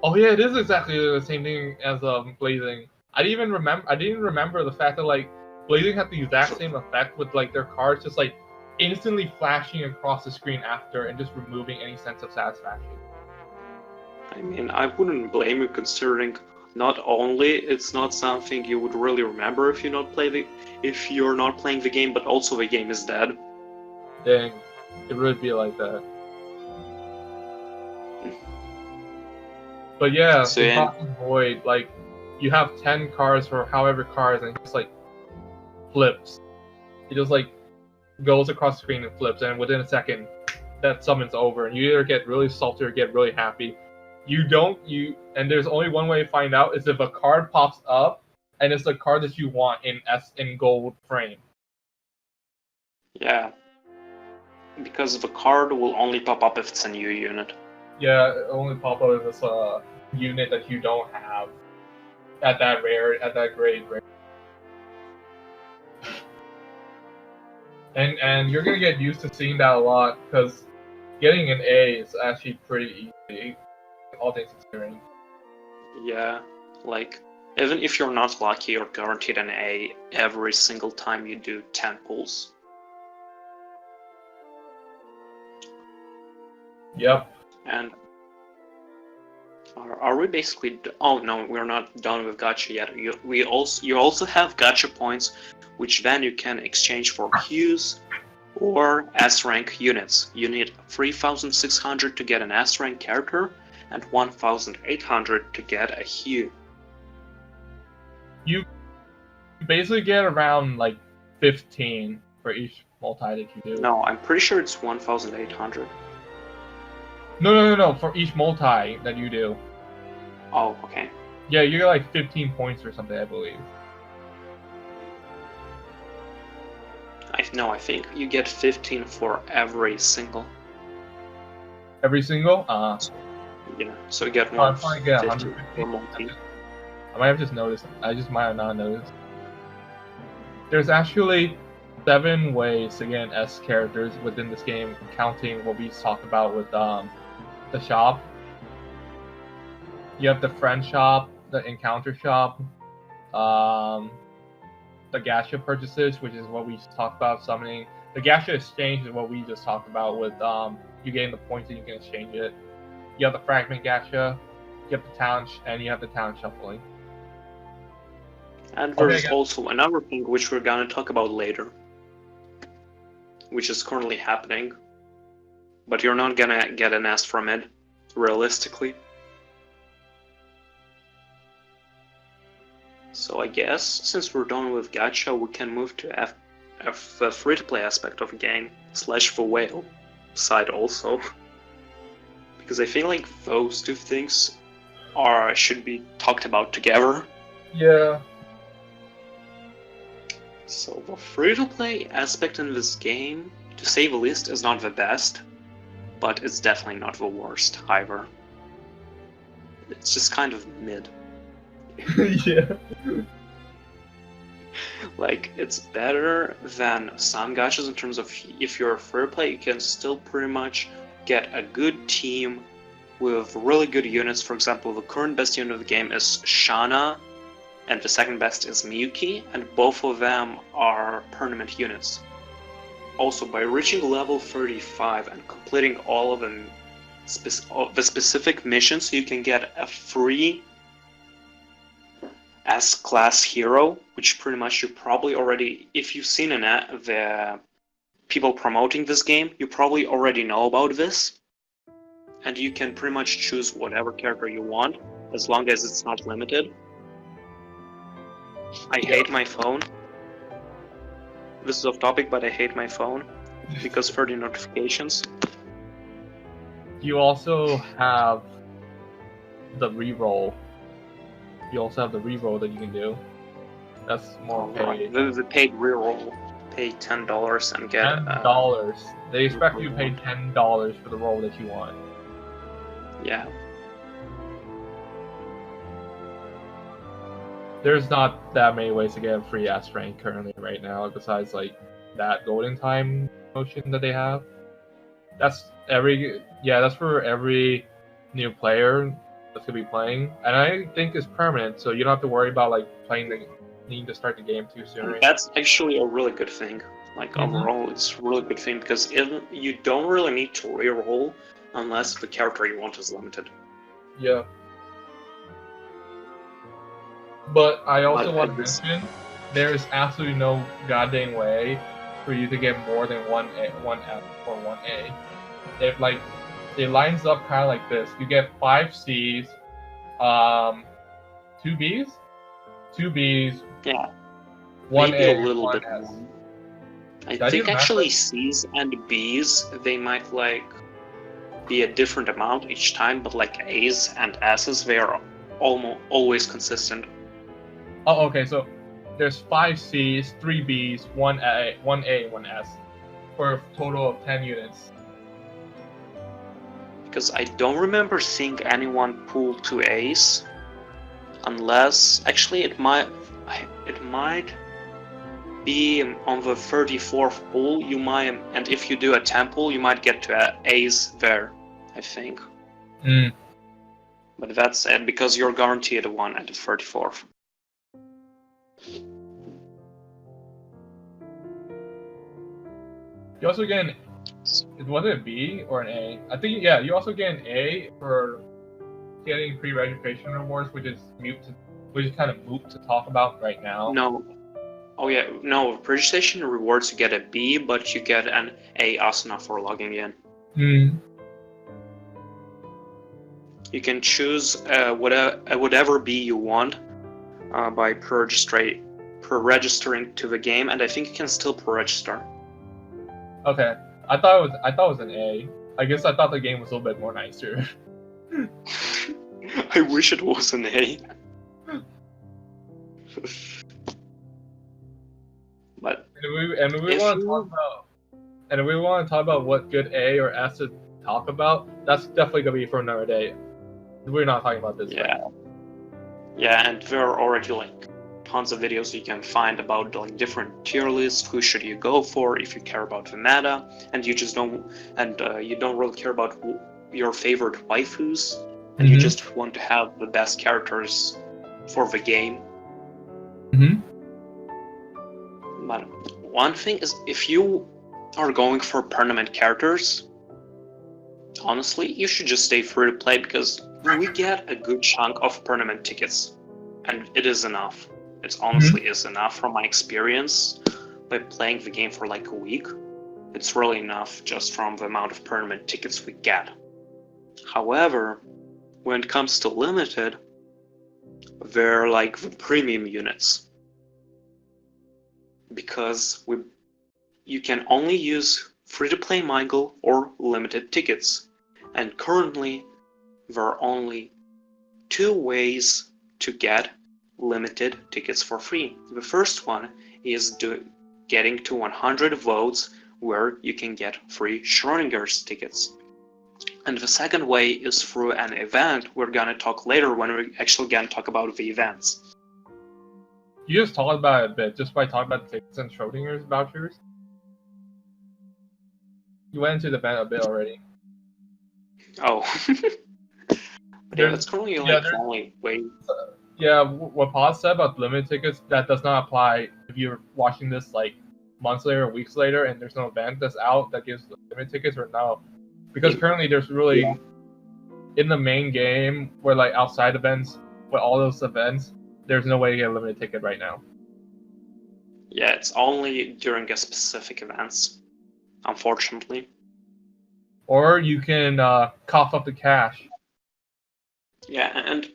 Oh yeah, it is exactly the same thing as Blazing. I didn't remember the fact that like Blazing had the exact same effect with like their cards just like instantly flashing across the screen after and just removing any sense of satisfaction. I mean, I wouldn't blame you considering not only it's not something you would really remember if you're not playing the game, but also the game is dead. Dang, it would be like that. But yeah, So, in Crossing Void, like you have 10 cards for however cards, and it just like flips. It just like goes across the screen and flips, and within a second, that summon's over, and you either get really salty or get really happy. And there's only one way to find out is if a card pops up and it's the card that you want in gold frame. Yeah. Because the card will only pop up if it's a new unit. Yeah, it only pop up if it's a unit that you don't have at that grade. And you're gonna get used to seeing that a lot because getting an A is actually pretty easy, all things considering. Yeah, like even if you're not lucky, you're guaranteed an A every single time you do 10 pulls. Yep. And are we basically? Oh no, we're not done with gacha yet. You also have gacha points, which then you can exchange for hues or S rank units. You need 3,600 to get an S rank character and 1,800 to get a hue. You basically get around like 15 for each multi that you do. No, I'm pretty sure it's 1,800. No. For each multi that you do. Oh, okay. Yeah, you get like 15 points or something, I believe. I think you get 15 for every single. Every single? Yeah, so you get I'll probably get 150 for multi. I might have just noticed. I just might have not noticed. There's actually 7 ways to get an S characters within this game, counting what we talked about with the shop. You have the friend shop, the encounter shop, the gacha purchases, which is what we just talked about summoning. The gacha exchange is what we just talked about with you getting the points and you can exchange it. You have the fragment gacha, you have the talent, and you have the talent shuffling. And Okay, there's yeah. also another thing which we're gonna talk about later, which is currently happening, but you're not gonna get an S from it, realistically. So I guess since we're done with Gacha, we can move to the free-to-play aspect of the game, / the whale side also. Because I feel like those two things should be talked about together. Yeah. So the free-to-play aspect in this game, to say the least, is not the best, but it's definitely not the worst either. It's just kind of mid. Yeah. Like, it's better than some gachas in terms of if you're a free play, you can still pretty much get a good team with really good units. For example, the current best unit of the game is Shana, and the second best is Miyuki, and both of them are permanent units. Also, by reaching level 35 and completing all of the specific missions, you can get a free S-class hero, which pretty much you probably already, if you've seen the people promoting this game, you probably already know about this. And you can pretty much choose whatever character you want, as long as it's not limited. I hate my phone. This is off topic, but I hate my phone because 30 notifications. You also have the reroll. You also have the reroll that you can do. That's more paid. The paid reroll. Pay $10 and get $10. They expect you to pay $10 for the roll that you want. Yeah. There's not that many ways to get a free S rank currently right now, besides like that golden time motion that they have. That's for every new player that's gonna be playing, and I think it's permanent, so you don't have to worry about like needing to start the game too soon. That's actually a really good thing. Like overall, it's a really good thing because you don't really need to reroll unless the character you want is limited. Yeah. But I also want to mention, there's absolutely no goddamn way for you to get more than one F or one A. It lines up kind of like this. You get 5 C's, 2 B's, 2 B's, yeah, 1 maybe A, a little 1 bit S. more. I think actually C's and B's, they might like be a different amount each time, but like A's and S's, they are almost always consistent. Oh, okay. So there's 5 C's, 3 B's, 1 A, 1 S, for a total of 10 units. Because I don't remember seeing anyone pull 2 A's, unless actually it might be on the 34th pull. You might, and if you do a 10 pull, you might get to A's there, I think. But that's it, because you're guaranteed one at the 34th. You also get was it a B or an A? I think you also get an A for getting pre-registration rewards, which is kind of moot to talk about right now. No. Oh yeah, no, registration rewards you get a B, but you get an A asana for logging in. You can choose whatever B you want by pre-registering to the game, and I think you can still pre-register. Okay, I thought it was an A. I guess I thought the game was a little bit more nicer. I wish it was an A. But if we want to talk about what good A or S to talk about, that's definitely gonna be for another day. We're not talking about this. Yeah. Yeah, and there are already like tons of videos you can find about like different tier lists. Who should you go for if you care about the meta, and you just don't, and you don't really care about your favorite waifus, and you just want to have the best characters for the game. But one thing is, if you are going for permanent characters, honestly, you should just stay free to play, because we get a good chunk of permanent tickets, and it is enough. It honestly is enough from my experience by playing the game for like a week. It's really enough just from the amount of tournament tickets we get. However, when it comes to limited, they're like the premium units. Because you can only use free-to-play Migo or limited tickets. And currently, there are only 2 ways to get limited tickets for free. The first one is getting to 100 votes where you can get free Schrodinger's tickets. And the second way is through an event we're gonna talk later when we're actually gonna talk about the events. You just talked about it a bit, just by talking about the tickets and Schrodinger's vouchers. You went into the event a bit already. Oh. Yeah, that's currently like the only way. Yeah, what Paz said about limited tickets, that does not apply if you're watching this like months later or weeks later and there's no event that's out that gives limited tickets or no. Because currently there's really, in the main game, where like outside events, with all those events, there's no way to get a limited ticket right now. Yeah, it's only during a specific events, unfortunately. Or you can cough up the cash. Yeah, and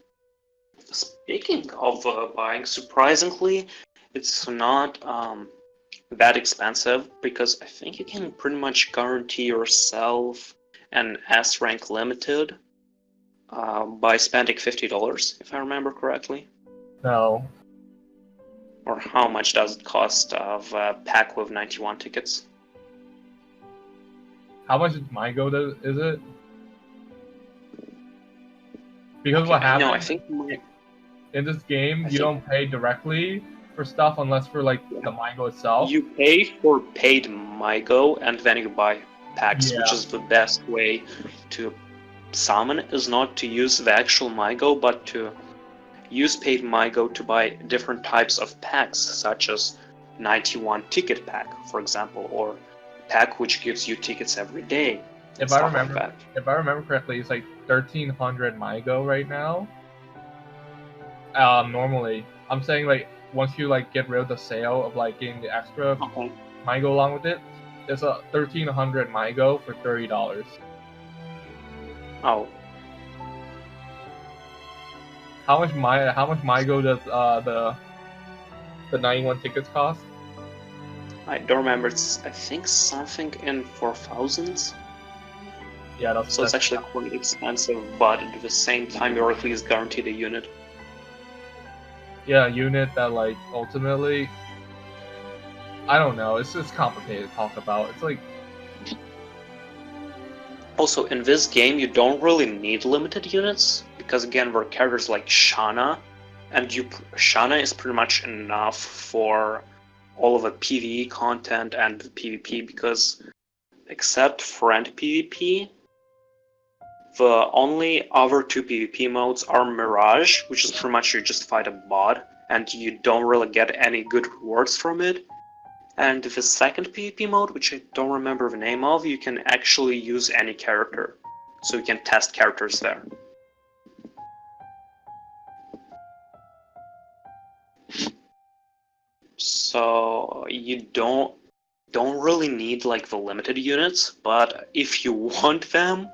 speaking of buying, surprisingly, it's not that expensive because I think you can pretty much guarantee yourself an S rank limited by spending $50, if I remember correctly. No. Or how much does it cost of a pack with 91 tickets? How much is Migo is it? Because okay, what happens? No, I think in this game, you don't pay directly for stuff unless for like the Migo itself. You pay for paid Migo and then you buy packs, which is the best way to summon, is not to use the actual Migo, but to use paid Migo to buy different types of packs, such as 91 ticket pack, for example, or pack which gives you tickets every day. If I remember correctly, it's like 1,300 Migo right now. Normally, I'm saying like once you like get rid of the sale of like getting the extra Migo along with it, it's a 1,300 Migo for $30. Oh. How much Migo does the 91 tickets cost? I don't remember. It's I think something in 4,000s. Yeah, so it's actually quite expensive, but at the same time you're at least guaranteed a unit. Yeah, a unit that like ultimately, I don't know. It's complicated to talk about. It's like. Also, in this game, you don't really need limited units because again, there are characters like Shana, and Shana is pretty much enough for all of the PvE content and the PvP because, except friend PvP, the only other 2 PvP modes are Mirage, which is pretty much you just fight a bot and you don't really get any good rewards from it. And the second PvP mode, which I don't remember the name of, you can actually use any character. So you can test characters there. So you don't really need like the limited units, but if you want them,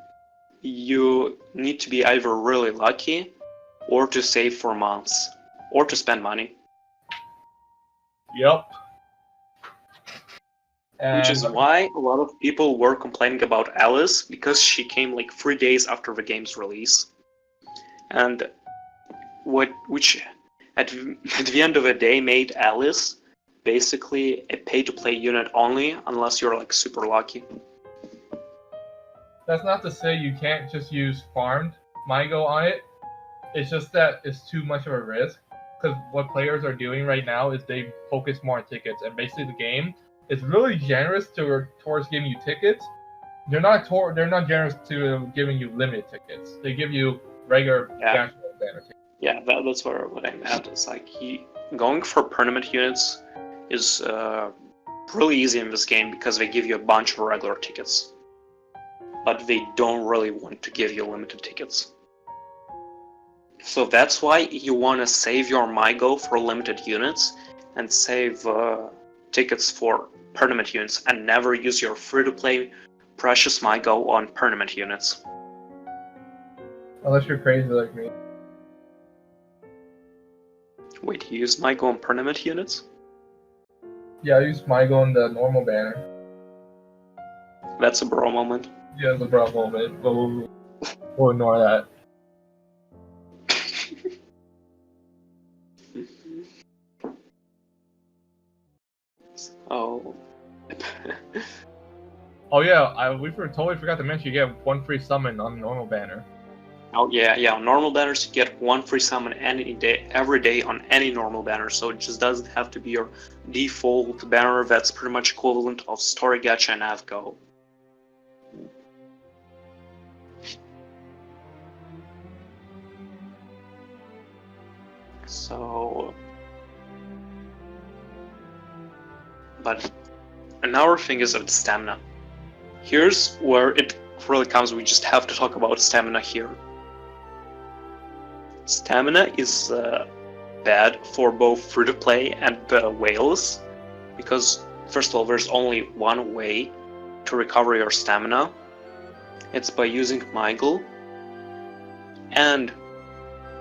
you need to be either really lucky or to save for months or to spend money. Yep. Which is why a lot of people were complaining about Alice, because she came like 3 days after the game's release. And which at the end of the day made Alice basically a pay-to-play unit only, unless you're like super lucky. That's not to say you can't just use farmed Migo on it. It's just that it's too much of a risk. Because what players are doing right now is they focus more on tickets, and basically the game is really generous towards giving you tickets. They're not generous to giving you limited tickets. They give you regular banner tickets. Yeah, that's what I meant. It's like going for permanent units is really easy in this game because they give you a bunch of regular tickets, but they don't really want to give you limited tickets. So that's why you want to save your MyGo for limited units and save tickets for permanent units and never use your free-to-play precious MyGo on permanent units. Unless you're crazy like me. Wait, you use MyGo on permanent units? Yeah, I use MyGo on the normal banner. That's a bro moment. Yeah, it's a bro moment, but we'll ignore that. Oh. Oh yeah, we totally forgot to mention you get one free summon on the normal banner. Oh yeah. On normal banners, you get one free summon every day on any normal banner. So it just doesn't have to be your default banner. That's pretty much equivalent of Story Gacha and AvGo. So, but another thing is of the stamina. Here's where it really comes. We just have to talk about stamina here. Stamina is bad for both free-to-play and whales, because first of all, there's only one way to recover your stamina. It's by using Mygle, and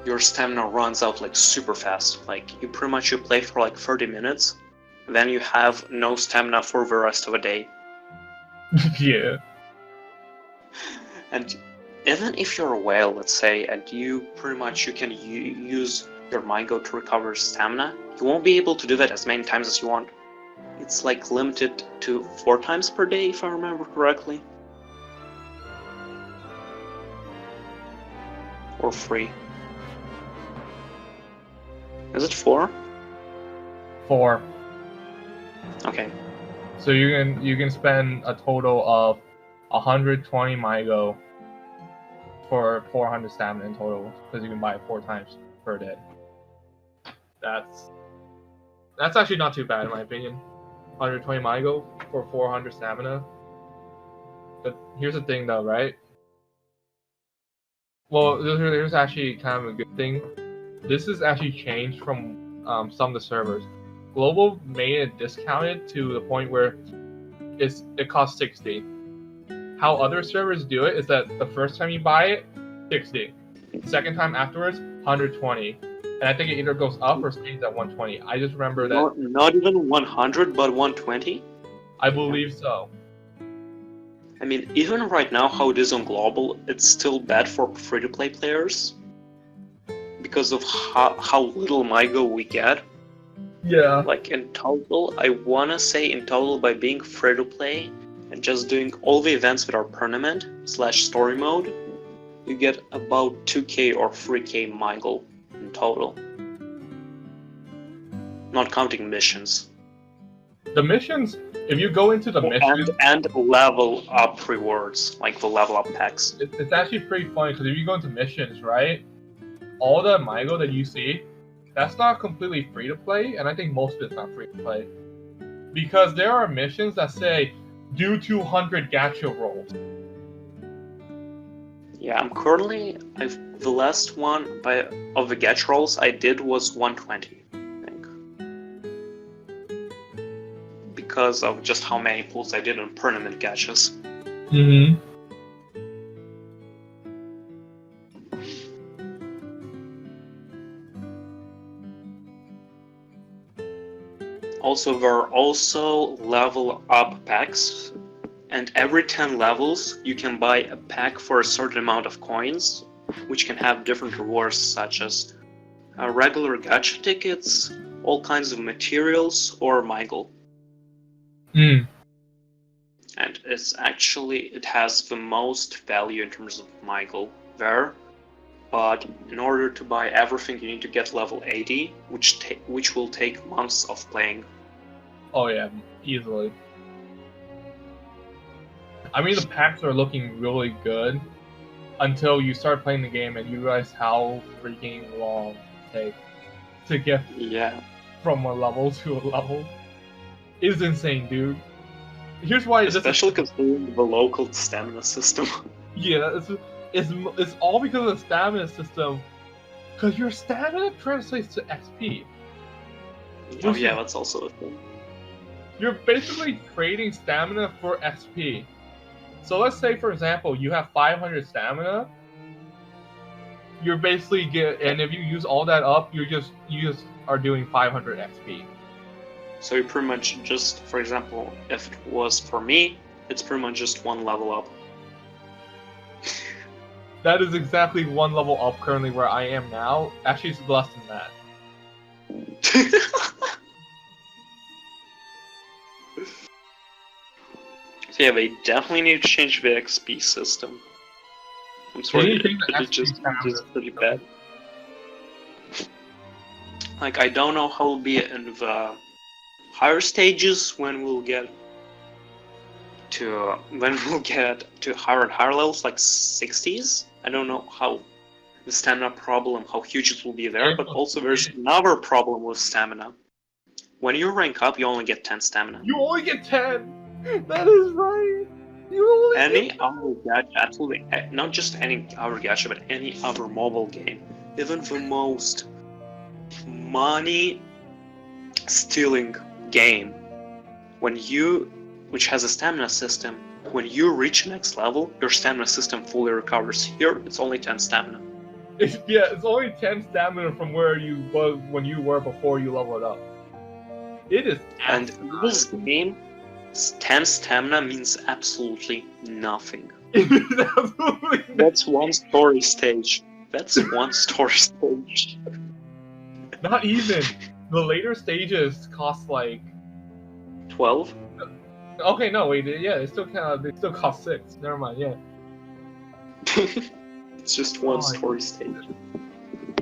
your stamina runs out like super fast. Like you play for like 30 minutes, then you have no stamina for the rest of the day. Yeah. And even if you're a whale, let's say, and you can use your Mygo to recover stamina, you won't be able to do that as many times as you want. It's like limited to 4 times per day, if I remember correctly. Or 3. Is it 4? 4. Okay. So you can spend a total of 120 MyGo for 400 stamina in total, because you can buy it 4 times per day. That's actually not too bad in my opinion. 120 MyGo for 400 stamina. But here's the thing though, right? Well, here's actually kind of a good thing. This is actually changed from some of the servers. Global made it discounted to the point where it costs 60. How other servers do it is that the first time you buy it, 60. Second time afterwards, 120. And I think it either goes up or stays at 120. I just remember that. Not even 100, but 120? I believe so. I mean, even right now, how it is on global, it's still bad for free-to-play players because of how little MyGo we get. Yeah. Like in total, I wanna say in total, by being free-to-play and just doing all the events that are permanent/story mode, you get about 2k or 3k MyGo in total. Not counting missions. The missions, if you go into the missions... And level up rewards, like the level up packs. It's actually pretty funny, because if you go into missions, right, all the MyGo that you see, that's not completely free to play, and I think most of it's not free to play. Because there are missions that say, do 200 gacha rolls. Yeah, I'm currently... the last one of the gacha rolls I did was 120, I think. Because of just how many pulls I did on permanent gachas. Mm-hmm. Also, there are also level up packs, and every 10 levels you can buy a pack for a certain amount of coins, which can have different rewards such as regular gacha tickets, all kinds of materials, or MyGo. Mm. And it has the most value in terms of MyGo there. But in order to buy everything, you need to get level 80, which will take months of playing. Oh yeah, easily. I mean, the packs are looking really good until you start playing the game and you realize how freaking long it takes to get from a level to a level. It's insane, dude. Here's why. Especially considering the local stamina system. Yeah, it's all because of the stamina system. Because your stamina translates to XP. Oh yeah, that's also a thing. You're basically trading stamina for XP. So let's say, for example, you have 500 stamina. You're basically and if you use all that up, you just are doing 500 XP. So you pretty much just, for example, if it was for me, it's pretty much just one level up. That is exactly one level up currently where I am now. Actually, it's less than that. So yeah, they definitely need to change the XP system. I'm sorry, it's just pretty bad. Like, I don't know how it'll be in the higher stages when we'll get to higher and higher levels, like 60s. I don't know how the stamina problem, how huge it will be there, but also there's another problem with stamina. When you rank up, you only get 10 stamina. You only get 10! That is right! You only any other gacha, absolutely, not just any other gacha, but any other mobile game, even the most money-stealing game, which has a stamina system, when you reach next level, your stamina system fully recovers. Here, it's only 10 stamina. It's only 10 stamina from where you was when you were before you leveled up. It is And in this game, 10 stamina means absolutely nothing. That's one story stage. Not even. The later stages cost like 12? Okay, no, wait, yeah, they still cost 6. Never mind, yeah. It's just one story stage.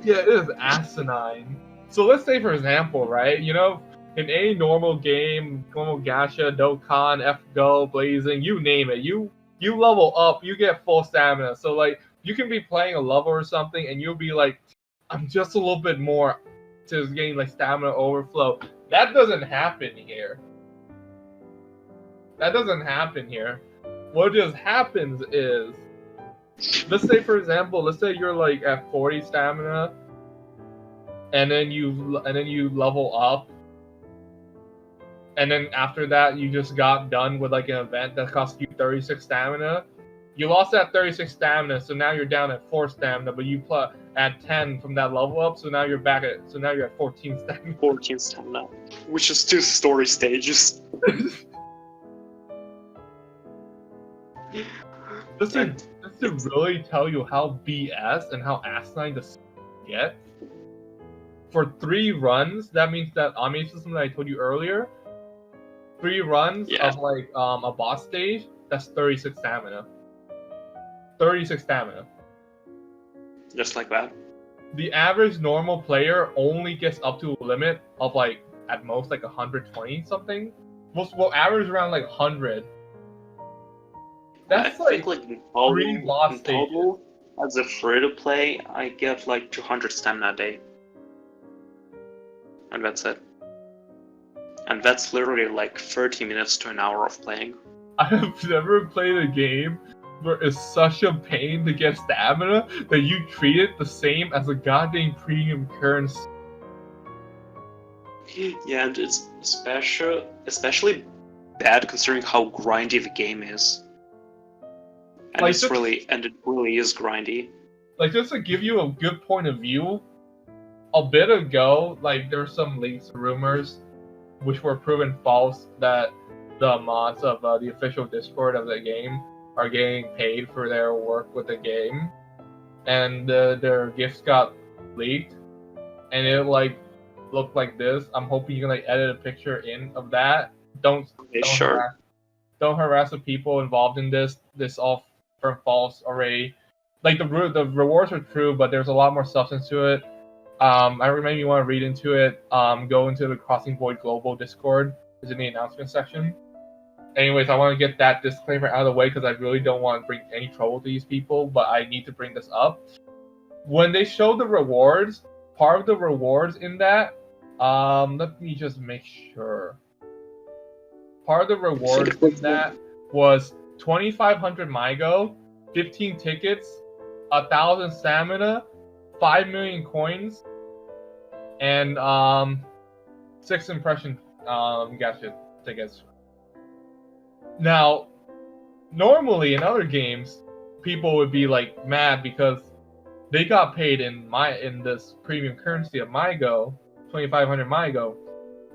Yeah, it is asinine. So let's say, for example, right, you know, in any normal game, normal gacha, Dokkan, F-Go, Blazing, you name it, you level up, you get full stamina. So, like, you can be playing a level or something, and you'll be like, I'm just a little bit more to getting, like, stamina overflow. That doesn't happen here. What just happens is, let's say, for example, you're like at 40 stamina, and then you level up, and then after that you just got done with like an event that cost you 36 stamina. You lost that 36 stamina, so now you're down at 4 stamina, but you add 10 from that level up, so now you're at 14 stamina. 14 stamina, which is 2 story stages. Just to really tell you how BS and how asinine this gets. For 3 runs, that means that Ami system that I told you earlier, 3 runs of like a boss stage, that's 36 stamina. 36 stamina. Just like that. The average normal player only gets up to a limit of like at most like 120 something. Most will average around like 100. That's I think like in total, as a free-to-play, I get like 200 stamina a day. And that's it. And that's literally like 30 minutes to an hour of playing. I have never played a game where it's such a pain to get stamina that you treat it the same as a goddamn premium currency. Yeah, and it's especially bad considering how grindy the game is. And like it really is grindy. Like, just to give you a good point of view, a bit ago, like, there were some leaks, rumors, which were proven false, that the mods of the official Discord of the game are getting paid for their work with the game. And their gifts got leaked. And it, like, looked like this. I'm hoping you can, like, edit a picture in of that. Don't harass the people involved in this. This all from false already. Like, the rewards are true, but there's a lot more substance to it. I maybe you want to read into it. Go into the Crossing Void Global Discord. It's in the announcement section. Anyways, I want to get that disclaimer out of the way because I really don't want to bring any trouble to these people, but I need to bring this up. When they show the rewards, part of the rewards in that, let me just make sure. Part of the rewards in that was 2,500 MyGo, 15 tickets, 1,000 stamina, 5 million coins, and 6 impression gacha tickets. Now, normally in other games, people would be like mad because they got paid in this premium currency of MyGo, 2,500 MyGo.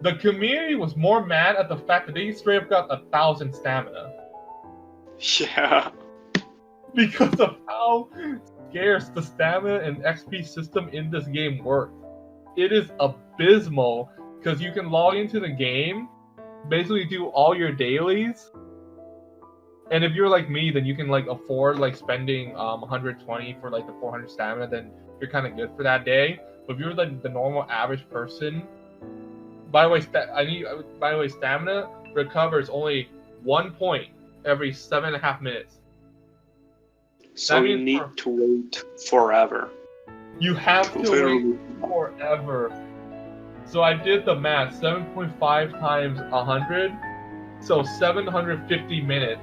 The community was more mad at the fact that they straight up got 1,000 stamina Yeah. because of how scarce the stamina and XP system in this game works. It is abysmal because you can log into the game, basically do all your dailies, and if you're like me, then you can like afford like spending 120 for like the 400 stamina. Then you're kind of good for that day. But if you're like the normal average person, by the way, stamina recovers only 1 point every 7.5 minutes. So you need to wait forever. You have to wait forever. So I did the math: 7.5 times 100, so 750 minutes.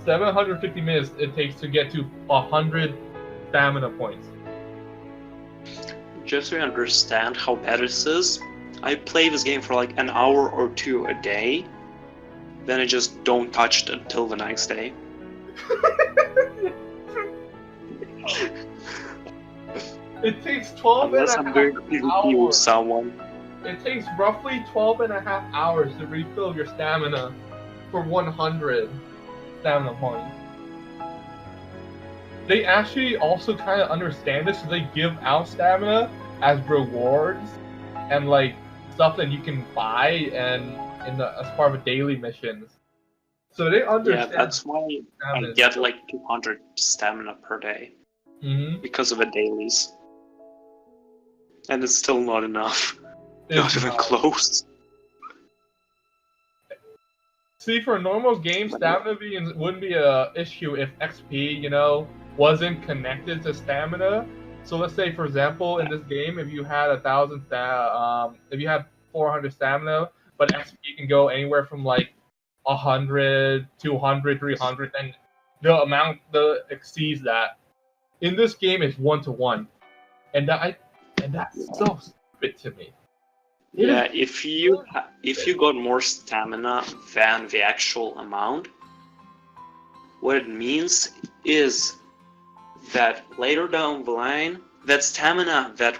750 minutes it takes to get to 100 stamina points. Just so you understand how bad this is, I play this game for like an hour or two a day, then I just don't touch it until the next day. It takes 12 Unless and I'm a doing half PvP with hours. someone. It takes roughly 12.5 hours to refill your stamina for 100 stamina points. They actually also kind of understand this, so they give out stamina as rewards and like stuff that you can buy and as part of daily missions. So they understand. Yeah, that's why I get like 200 stamina per day because of the dailies, and it's still not enough. Not even close. See, for a normal game, stamina wouldn't be a issue if XP, wasn't connected to stamina. So let's say, for example, in this game, if you had 1,000 if you had 400 stamina, but XP can go anywhere from like 100, 200, 300, and the amount that exceeds that. In this game, it's 1-to-1, and that's so stupid to me. Yeah, if you got more stamina than the actual amount, what it means is that later down the line, that stamina that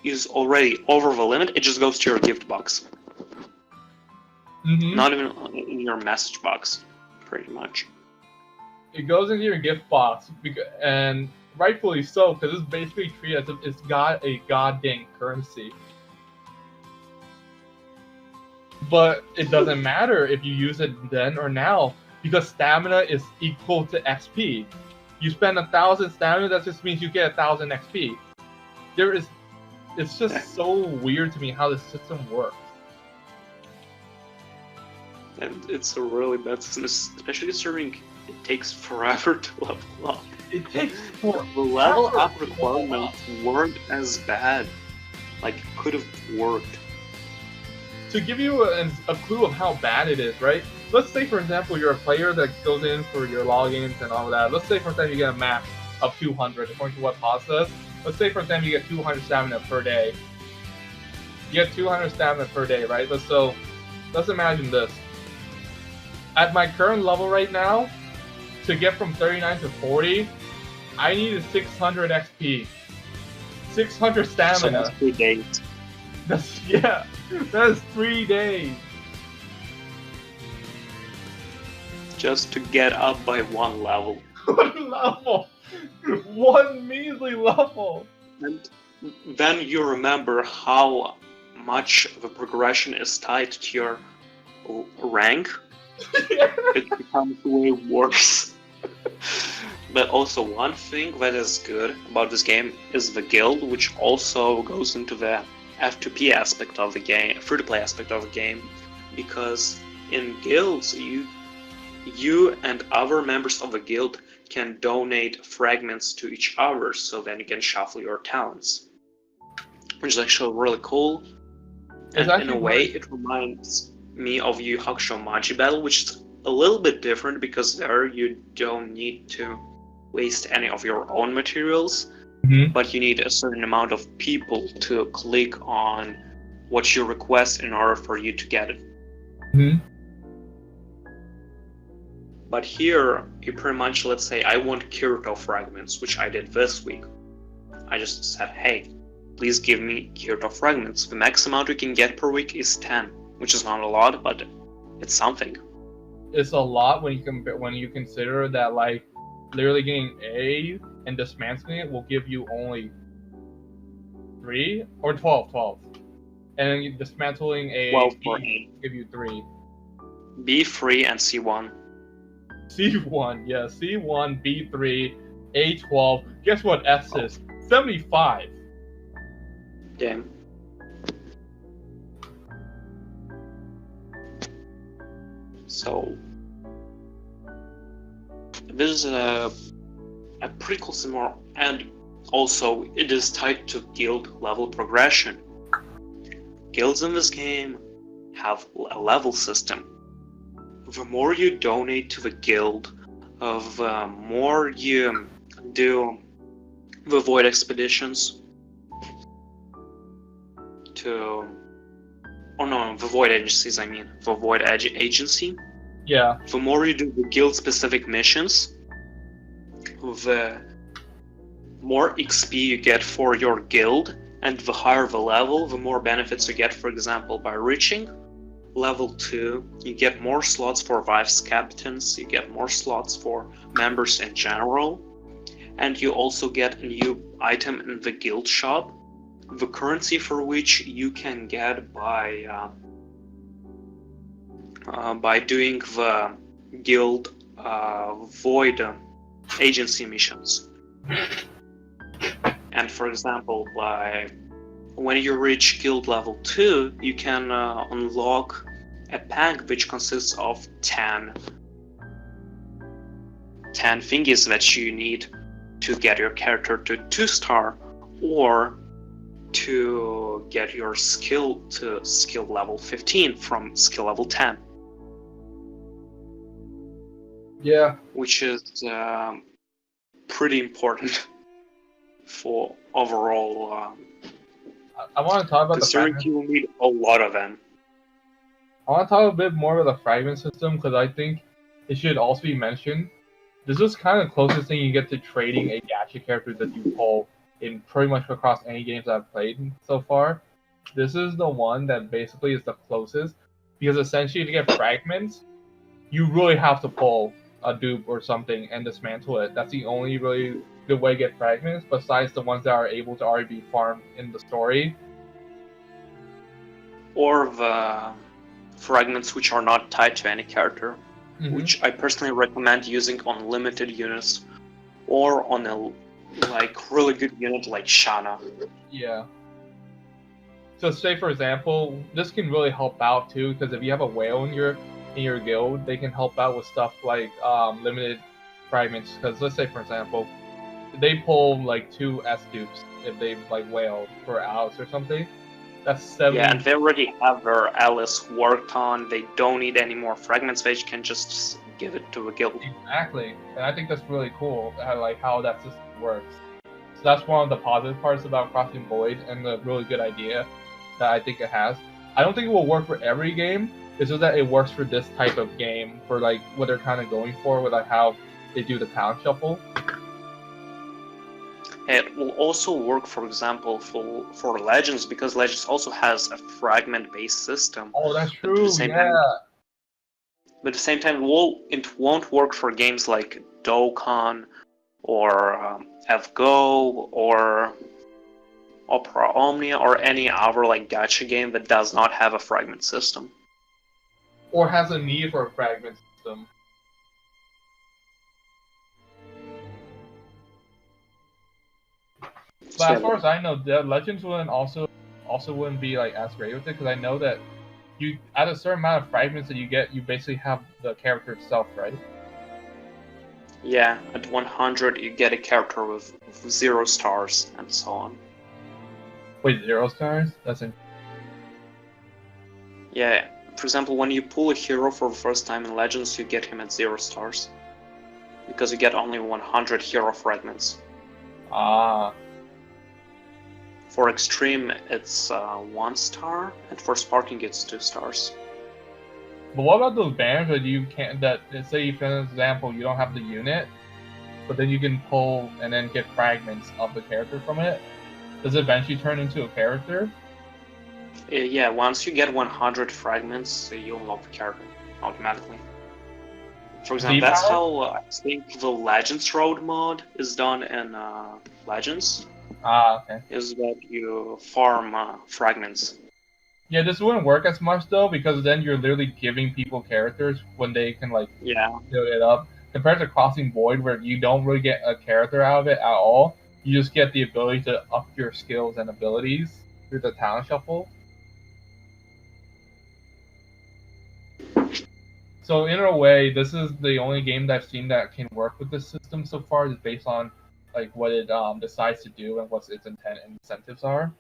is already over the limit, it just goes to your gift box. Not even in your message box, pretty much. It goes into your gift box, and rightfully so, because it's basically treated as if it's got a goddamn currency. But it doesn't matter if you use it then or now, because stamina is equal to XP. You spend 1,000 stamina, that just means you get 1,000 XP. It's just so weird to me how the system works. And it's a really bad system, especially considering it takes forever to level up. It takes forever. The level up requirements weren't as bad. Like, it could have worked. To give you a clue of how bad it is, right? Let's say, for example, you're a player that goes in for your logins and all of that. Let's say, for example, you get a max of 200, according to what Paz says. Let's say, for example, you get 200 stamina per day. You get 200 stamina per day, right? Let's imagine this. At my current level right now, to get from 39 to 40, I needed 600 XP. 600 stamina. So that's 3 days. That is 3 days. Just to get up by 1 level. 1 level! 1 measly level! And then you remember how much the progression is tied to your rank. It becomes way worse. But also one thing that is good about this game is the guild, which also goes into the F2P aspect of the game, free-to-play aspect of the game, because in guilds you and other members of the guild can donate fragments to each other, so then you can shuffle your talents, which is actually really cool. And in a way, it reminds me of Yu Yu Hakusho Maji Battle, which is a little bit different because there you don't need to waste any of your own materials. but you need a certain amount of people to click on what you request in order for you to get it. But here, you pretty much, let's say I want Kirito fragments, which I did this week. I just said, hey, please give me Kirito fragments. The max amount you can get per week is 10, which is not a lot, but it's something. It's a lot when you consider that, like, literally getting A and dismantling it will give you only 3 or 12, and then dismantling A 12 B for A. give you 3. B3 and C1. C1, yeah, C1, B3, A12. Guess what S is? 75. Damn. So this is a pretty cool symbol, and also it is tied to guild level progression. Guilds in this game have a level system. The more you donate to the guild, the more you do the void expeditions the void agencies, the void agency. Yeah. The more you do the guild specific missions, the more XP you get for your guild, and the higher the level, the more benefits you get. For example, by reaching level 2, you get more slots for vice captains, you get more slots for members in general, and you also get a new item in the guild shop, the currency for which you can get by doing the guild void agency missions. And for example, when you reach guild level 2, you can unlock a pack which consists of 10 thingies that you need to get your character to 2-star, or to get your skill to skill level 15 from skill level 10. Yeah. Which is pretty important for overall. I want to talk about the fragment. You will need a lot of them. I want to talk a bit more about the fragment system, because I think it should also be mentioned. This is kind of the closest thing you get to trading a gacha character that you pull in pretty much across any games I've played so far. This is the one that basically is the closest, because essentially to get fragments, you really have to pull a dupe or something and dismantle it. That's the only really good way to get fragments, besides the ones that are able to already be farmed in the story. Or the fragments which are not tied to any character, which I personally recommend using on limited units, or on a really good unit like Shana. Yeah. So say for example, this can really help out too, because if you have a whale in your guild, they can help out with stuff like limited fragments. Because let's say for example, they pull like 2 S dupes if they whale for Alice or something. That's 7. Yeah, and they already have their Alice worked on. They don't need any more fragments. They can just give it to a guild. Exactly, and I think that's really cool. How that system works. So that's one of the positive parts about Crossing Void, and the really good idea that I think it has. I don't think it will work for every game. It's just that it works for this type of game, for what they're kind of going for with how they do the talent shuffle. It will also work, for example, for Legends, because Legends also has a fragment-based system. Oh, that's true. But at the same time, it won't work for games like Dokkan or FGO or Opera Omnia or any other gacha game that does not have a fragment system. Or has a need for a fragment system. But as far as I know, the Legends wouldn't also wouldn't be as great with it, because I know that you at a certain amount of fragments that you get, you basically have the character itself, right? Yeah, at 100 you get a character with 0 stars and so on. Wait, 0 stars? That's interesting. Yeah, for example, when you pull a hero for the first time in Legends, you get him at 0 stars. Because you get only 100 hero fragments. Ah. For extreme, it's 1 star, and for sparking, it's 2 stars. But what about those banners that you can't? That say, for example, you don't have the unit, but then you can pull and then get fragments of the character from it. Does it eventually turn into a character? Yeah, once you get 100 fragments, you unlock the character automatically. For example, that's how I think the Legends Road mod is done in Legends. Okay. Is that you farm fragments. Yeah, this wouldn't work as much though, because then you're literally giving people characters when they can like build it up. Compared to Crossing Void, where you don't really get a character out of it at all, you just get the ability to up your skills and abilities through the talent shuffle. So in a way, this is the only game that I've seen that can work with this system so far, just based on like what it decides to do and what its intent and incentives are.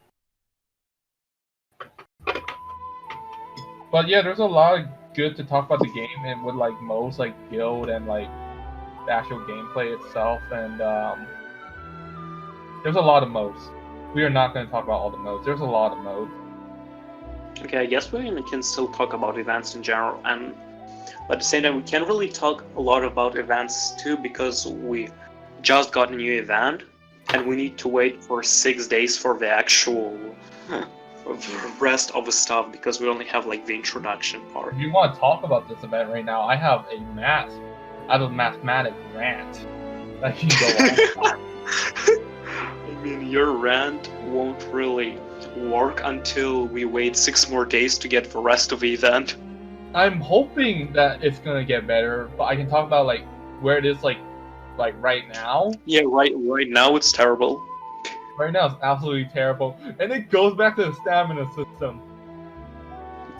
But yeah, there's a lot of good to talk about the game, and with like modes like guild and like the actual gameplay itself, and there's a lot of modes. We are not going to talk about all the modes. There's a lot of modes. Okay, I guess we can still talk about events in general, and at the same time, we can't really talk a lot about events too, because we just got a new event, and we need to wait for 6 days for the actual rest of the stuff, because we only have like the introduction part. If you want to talk about this event right now, I have a mathematic rant that can go on. I mean, your rant won't really work until we wait 6 more days to get the rest of the event. I'm hoping that it's gonna get better, but I can talk about like where it is like right now. Yeah, right now it's terrible. Right now it's absolutely terrible, and it goes back to the stamina system.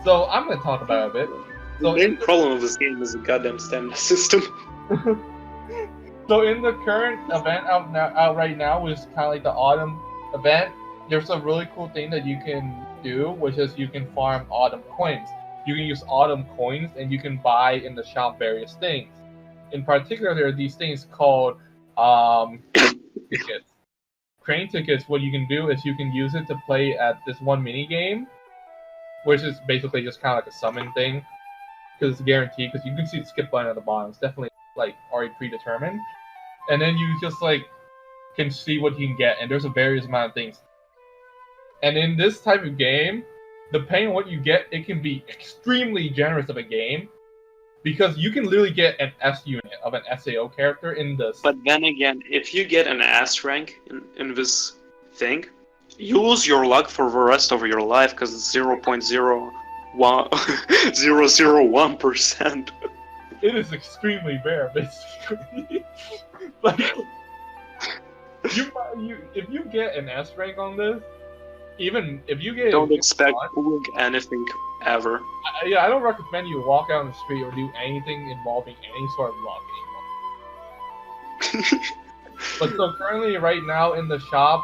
So I'm gonna talk about it a bit. The main problem of this game is the goddamn stamina system. So in the current event out right now, which is kind of like the autumn event, there's a really cool thing that you can do, which is you can farm autumn coins. You can use autumn coins, and you can buy in the shop various things. In particular, there are these things called tickets. Crane tickets, what you can do is you can use it to play at this one mini game, which is basically just kind of like a summon thing, because it's guaranteed, because you can see the skip button at the bottom. It's definitely like already predetermined. And then you just like can see what you can get, and there's a various amount of things. And in this type of game, depending on what you get, it can be extremely generous of a game, because you can literally get an S unit of an SAO character in this. But then again, if you get an S rank in this thing, you lose your luck for the rest of your life, because it's 0.001%. It is extremely rare, basically. Like, if you get an S rank on this, even if you get, don't expect pulling anything ever. I don't recommend you walk out on the street or do anything involving any sort of luck anymore. But so currently, right now in the shop,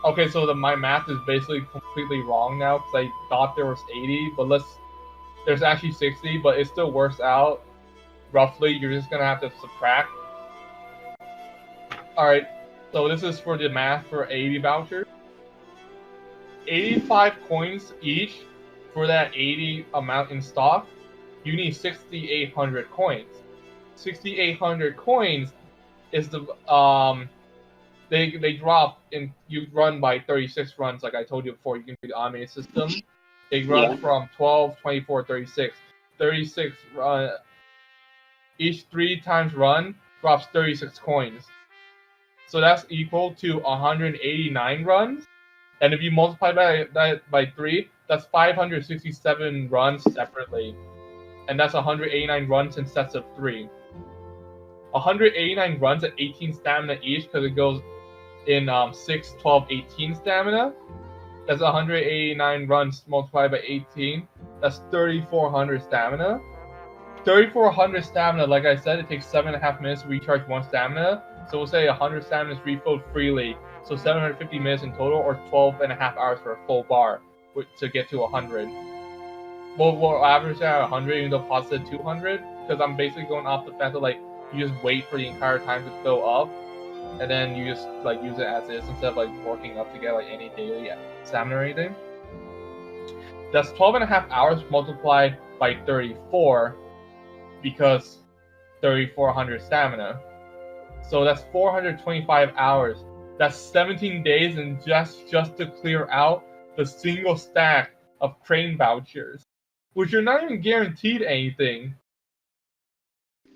okay, so my math is basically completely wrong now, because I thought there was 80, but there's actually 60, but it still works out. Roughly, you're just gonna have to subtract. Alright, so this is for the math for 80 vouchers. 85 coins each for that 80 amount in stock. You need 6,800 coins. 6,800 coins is the they drop in, you run by 36 runs, like I told you before. You can do the automated system. They run from 12, 24, 36. 36 each 3 times run drops 36 coins. So that's equal to 189 runs. And if you multiply that by 3, that's 567 runs separately. And that's 189 runs in sets of 3. 189 runs at 18 stamina each, because it goes in 6, 12, 18 stamina. That's 189 runs multiplied by 18. That's 3,400 stamina. 3,400 stamina, like I said, it takes 7.5 minutes to recharge 1 stamina. So we'll say 100 stamina is refilled freely. So 750 minutes in total, or 12.5 hours for a full bar to get to 100. We'll average at 100, even though Paz said 200, because I'm basically going off the fact that like you just wait for the entire time to fill up. and then you just like use it as is instead of like working up to get like any daily stamina or anything. That's 12.5 hours multiplied by 34 because 3,400 stamina. So that's 425 hours. That's 17 days and just to clear out the single stack of crane vouchers, which you're not even guaranteed anything.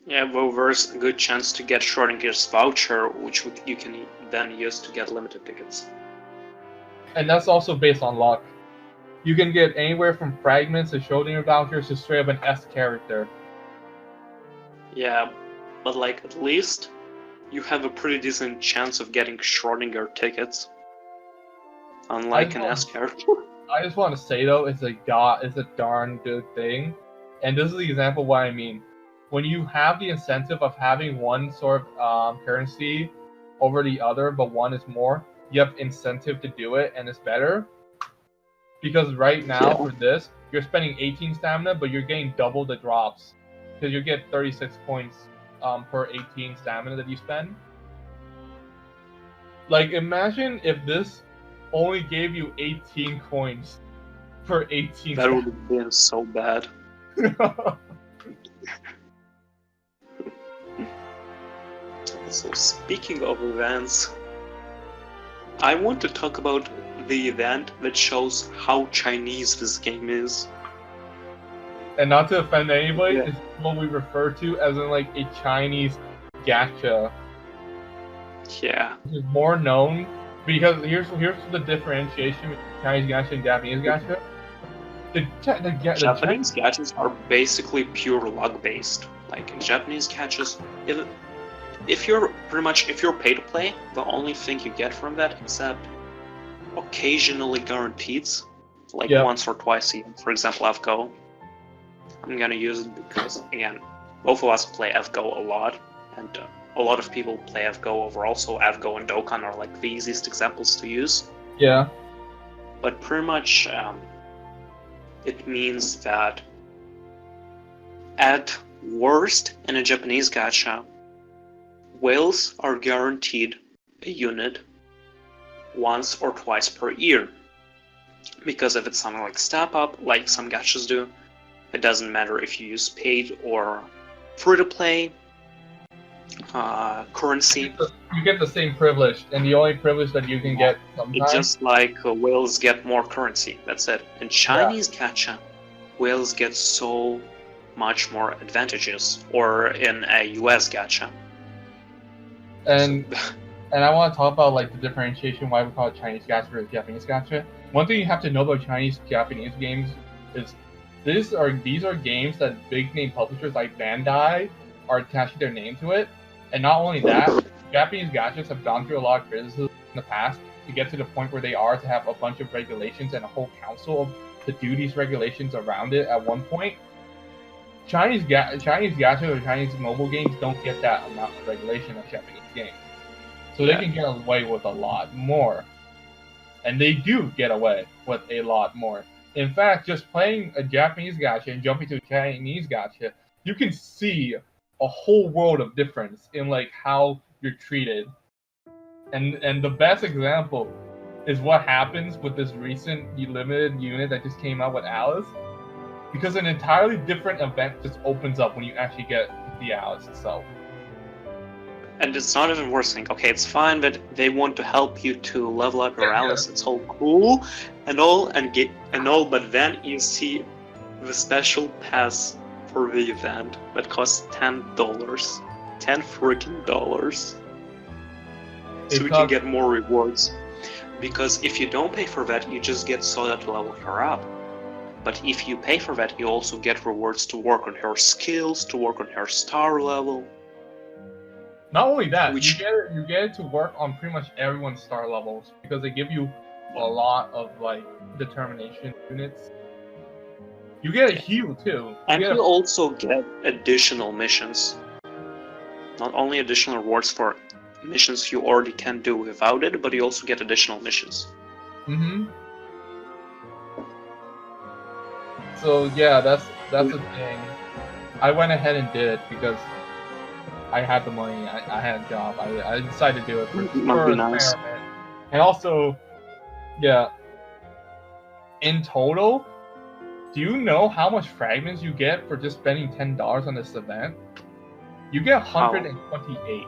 Yeah, well, there's a good chance to get Schrodinger's voucher, which you can then use to get limited tickets. And that's also based on luck. You can get anywhere from fragments to Schrodinger vouchers to straight up an S character. Yeah, but like at least you have a pretty decent chance of getting Schrodinger tickets, unlike an S character. I just want to say though, it's a darn good thing, and this is the example of what I mean. When you have the incentive of having one sort of currency over the other, but one is more, you have incentive to do it, and it's better. Because right now for this, you're spending 18 stamina, but you're getting double the drops, because you get 36 points per 18 stamina that you spend. Like, imagine if this only gave you 18 coins per 18. That would have been so bad. So speaking of events, I want to talk about the event that shows how Chinese this game is. And not to offend anybody, it's what we refer to as in like a Chinese gacha. Yeah. Which is more known because here's the differentiation between Chinese gacha and Japanese gacha. The Japanese gachas are basically pure luck based. Like in Japanese gachas, if you're pay to play, the only thing you get from that, except occasionally guaranteeds, like once or twice a year. For example, FGO. I'm gonna use it because again, both of us play FGO a lot, and a lot of people play FGO overall. So FGO and Dokkan are like the easiest examples to use. Yeah. But pretty much, it means that at worst in a Japanese gacha, whales are guaranteed a unit once or twice per year. Because if it's something like Step Up, like some gachas do, it doesn't matter if you use paid or free-to-play currency. You get the same privilege, and the only privilege that you can get sometimes... It's just like whales get more currency, that's it. In Chinese gacha, whales get so much more advantages, or in a US gacha. And I want to talk about like the differentiation why we call it Chinese gacha versus Japanese gacha. One thing you have to know about Japanese games is these are games that big name publishers like Bandai are attaching their name to it. And not only that, Japanese gachas have gone through a lot of criticism in the past to get to the point where they are to have a bunch of regulations and a whole council to do these regulations around it at one point. Chinese gachas or Chinese mobile games don't get that amount of regulation as Japanese games. So they can get away with a lot more. And they do get away with a lot more. In fact, just playing a Japanese gacha and jumping to a Chinese gacha, you can see a whole world of difference in like how you're treated. And the best example is what happens with this recent limited unit that just came out with Alice. Because an entirely different event just opens up when you actually get the Alice itself. And it's not even worse thing. Okay, it's fine that they want to help you to level up your Alice. It's all cool and all, but then you see the special pass for the event that costs $10, $10 freaking dollars, so we can get more rewards. Because if you don't pay for that, you just get Soda to level her up. But if you pay for that, you also get rewards to work on her skills, to work on her star level. Not only that, you get it to work on pretty much everyone's star levels because they give you a lot of like determination units. You get a heal too. And you also get additional missions. Not only additional rewards for missions you already can do without it, but you also get additional missions. Mm-hmm. So yeah, that's the thing. I went ahead and did it because I had the money. I had a job. I decided to do it Must for be nice. experiment. And also, yeah. In total, do you know how much fragments you get for just spending $10 on this event? You get 128.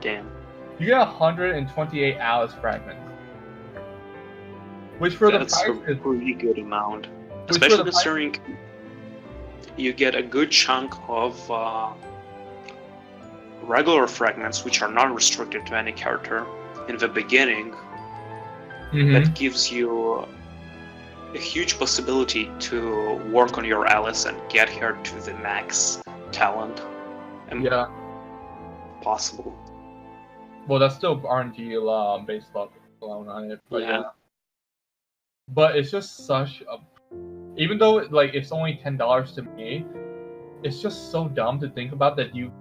Damn. You get 128 Alice fragments. Which for That's the a price is pretty good amount. which for Especially the price, considering you get a good chunk of regular fragments, which are not restricted to any character in the beginning. That gives you a huge possibility to work on your Alice and get her to the max talent yeah. possible. Well, that's still RNG based luck alone on it, but Yeah. yeah. But it's just such a, even though like it's only $10 to me, it's just so dumb to think about that you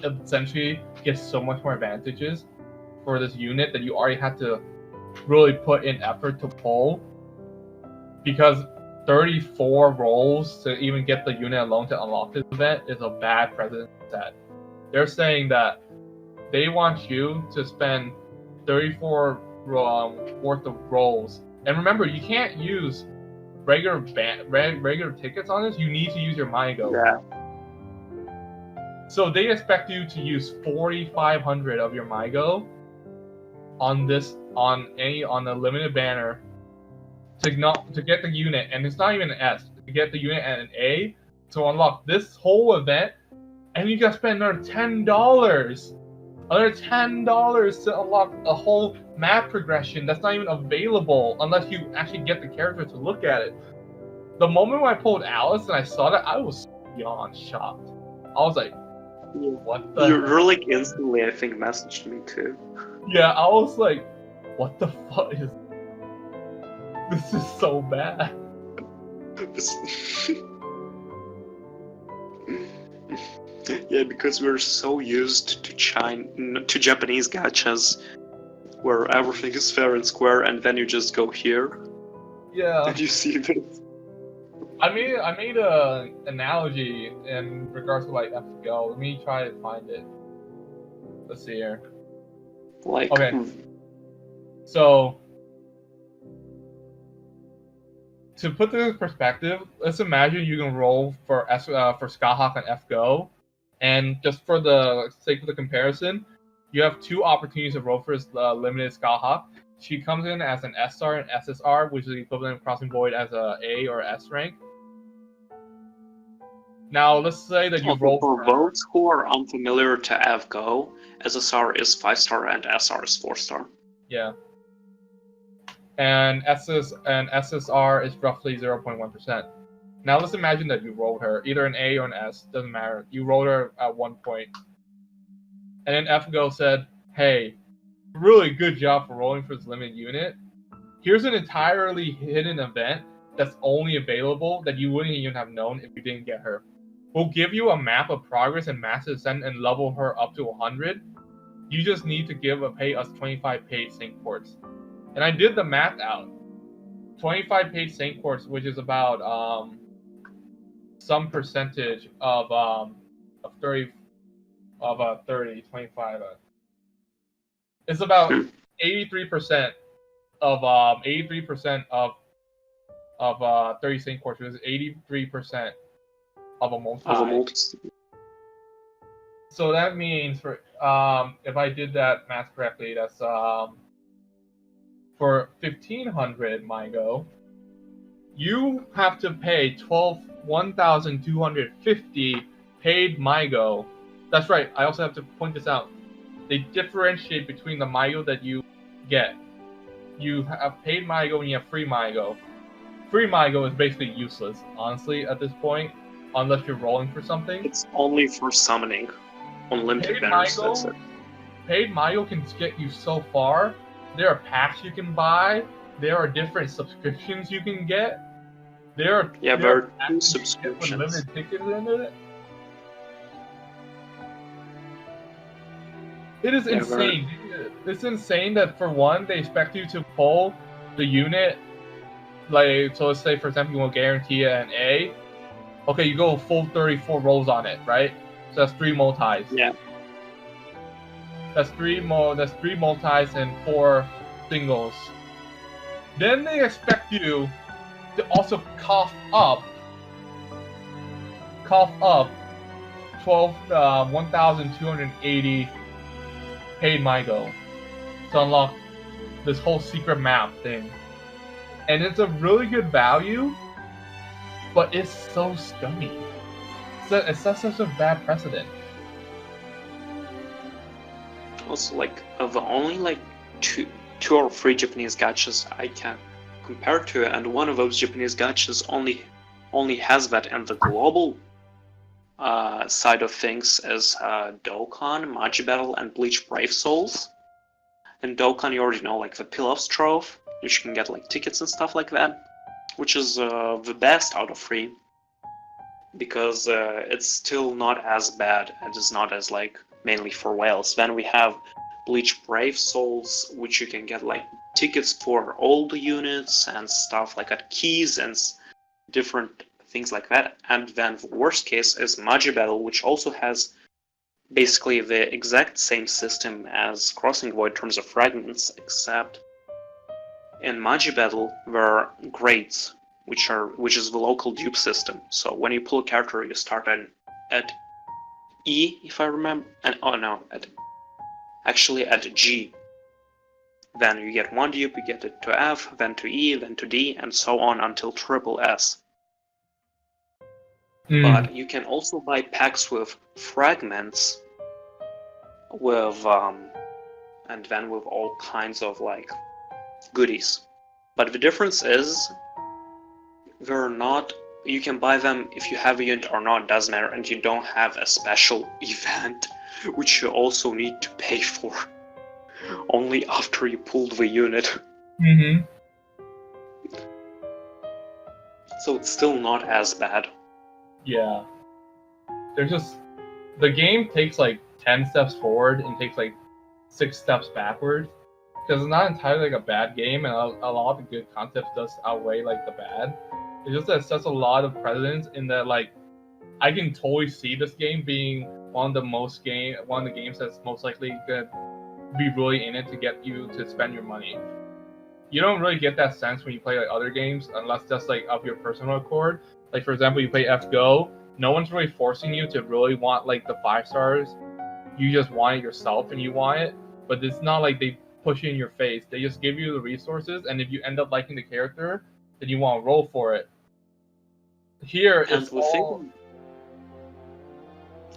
essentially get so much more advantages for this unit that you already had to really put in effort to pull, because 34 rolls to even get the unit alone to unlock this event is a bad precedent set. They're saying that they want you to spend 34 worth of rolls. And remember, you can't use regular tickets on this. You need to use your MyGo. Yeah. So they expect you to use 4,500 of your MyGo on the limited banner to get the unit, and it's not even an S, to get the unit and an A to unlock this whole event, and you gotta spend another $10. Another $10 to unlock a whole map progression that's not even available unless you actually get the character to look at it. The moment when I pulled Alice and I saw that, I was beyond shocked. I was like, what the You really instantly, I think, messaged me too. Yeah, I was like, what the fuck is this? Is so bad. Yeah, because we're so used to Japanese gachas, where everything is fair and square, and then you just go here Yeah. and you see this. I made a analogy in regards to like FGO. Let me try to find it. Let's see here. Like, Okay. So to put this in perspective, let's imagine you can roll for Skyhawk and FGO, and just for the sake of the comparison, you have two opportunities to roll for limited Skyhawk. She comes in as an S star and SSR, which is the equivalent of Crossing Void as a A or S rank. Now, let's say that you roll for those who are unfamiliar to FGO, SSR is 5-star and SR is 4-star. Yeah. And SSR is roughly 0.1%. Now let's imagine that you rolled her, either an A or an S, doesn't matter. You rolled her at 1 point. And then FGO said, hey, really good job for rolling for this limited unit. Here's an entirely hidden event that's only available that you wouldn't even have known if you didn't get her. We'll give you a map of progress and mass ascent and level her up to 100. You just need to pay us 25 paid sync ports. And I did the math out. 25 paid sync ports, which is about some percentage of 30 25. It's about 83% of 30 sync ports, which is 83% of a multi. So that means for if I did that math correctly, that's for 1,500 MyGo, you have to pay 1,250 paid MyGo. That's right. I also have to point this out. They differentiate between the MyGo that you get. You have paid MyGo and you have free MyGo. Free MyGo is basically useless, honestly, at this point, unless you're rolling for something. It's only for summoning on limited banners. That's it. Paid MyGo can get you so far. There are packs you can buy. There are different subscriptions you can get. There are 2 subscriptions. With limited tickets in it. It is insane. It's insane that for one, they expect you to pull the unit. Like, so let's say, for example, you want to guarantee an A. Okay, you go full 34 rolls on it, right? So that's 3 multis. Yeah. That's three multis and 4 singles. Then they expect you to also cough up 1,280 paid Mygo to unlock this whole secret map thing. And it's a really good value, but it's so scummy. It sets such a bad precedent. Also, like, the only like two or three Japanese gachas I can compare to, and one of those Japanese gachas only has that in the global side of things is Dokkan, Magi Battle, and Bleach Brave Souls. And Dokkan, you already know, like the Pilaf's Trove, which you can get like tickets and stuff like that, which is the best out of 3, because it's still not as bad. It is not as like mainly for whales. Then we have Bleach Brave Souls, which you can get like tickets for all the units and stuff like that, keys and different things like that. And then the worst case is Magi Battle, which also has basically the exact same system as Crossing Void in terms of fragments, except in Magi Battle there are grades, which is the local dupe system. So when you pull a character, you start at E, if I remember, and at G. Then you get 1 dupe, you get it to F, then to E, then to D, and so on until triple S. But you can also buy packs with fragments, with and then with all kinds of like goodies. But the difference is they're not. You can buy them if you have a unit or not, doesn't matter, and you don't have a special event, which you also need to pay for only after you pulled the unit. Mm-hmm. So it's still not as bad. Yeah. The game takes like 10 steps forward and takes like 6 steps backwards. Because it's not entirely like a bad game, and a lot of the good concepts does outweigh like the bad. It's just that it sets a lot of precedence in that, like, I can totally see this game being one of the games that's most likely gonna be really in it to get you to spend your money. You don't really get that sense when you play like other games unless that's like of your personal accord. Like, for example, you play F-Go, no one's really forcing you to really want like the 5 stars. You just want it yourself and you want it, but it's not like they push it in your face. They just give you the resources, and if you end up liking the character, then you want to roll for it. Here, it's all...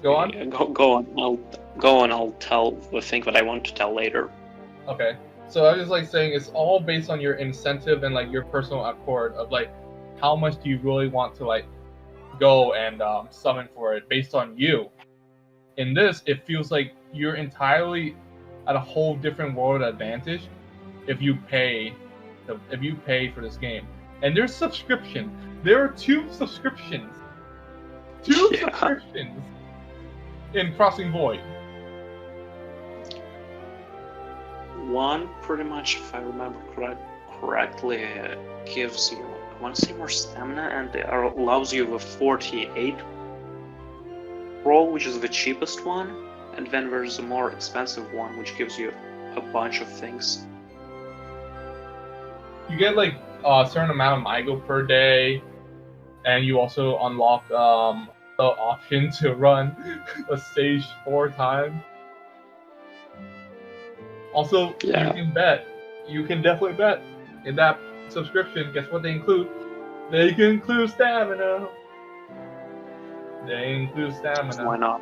Go on? Yeah, go on. I'll tell the thing that I want to tell later. Okay. So I was just like saying it's all based on your incentive and like your personal accord of like how much do you really want to like go and summon for it based on you. In this, it feels like you're entirely at a whole different world advantage if you pay for this game. And there's subscription. There are 2 subscriptions. 2 subscriptions in Crossing Void. One, pretty much, if I remember correctly, gives you, I want to say, more stamina, and it allows you the 48 roll, which is the cheapest one, and then there's a more expensive one, which gives you a bunch of things. You get like a certain amount of Mygo per day, and you also unlock the option to run a stage 4 times. Also, Yeah. You can definitely bet in that subscription. Guess what they include? They can include stamina. Why not?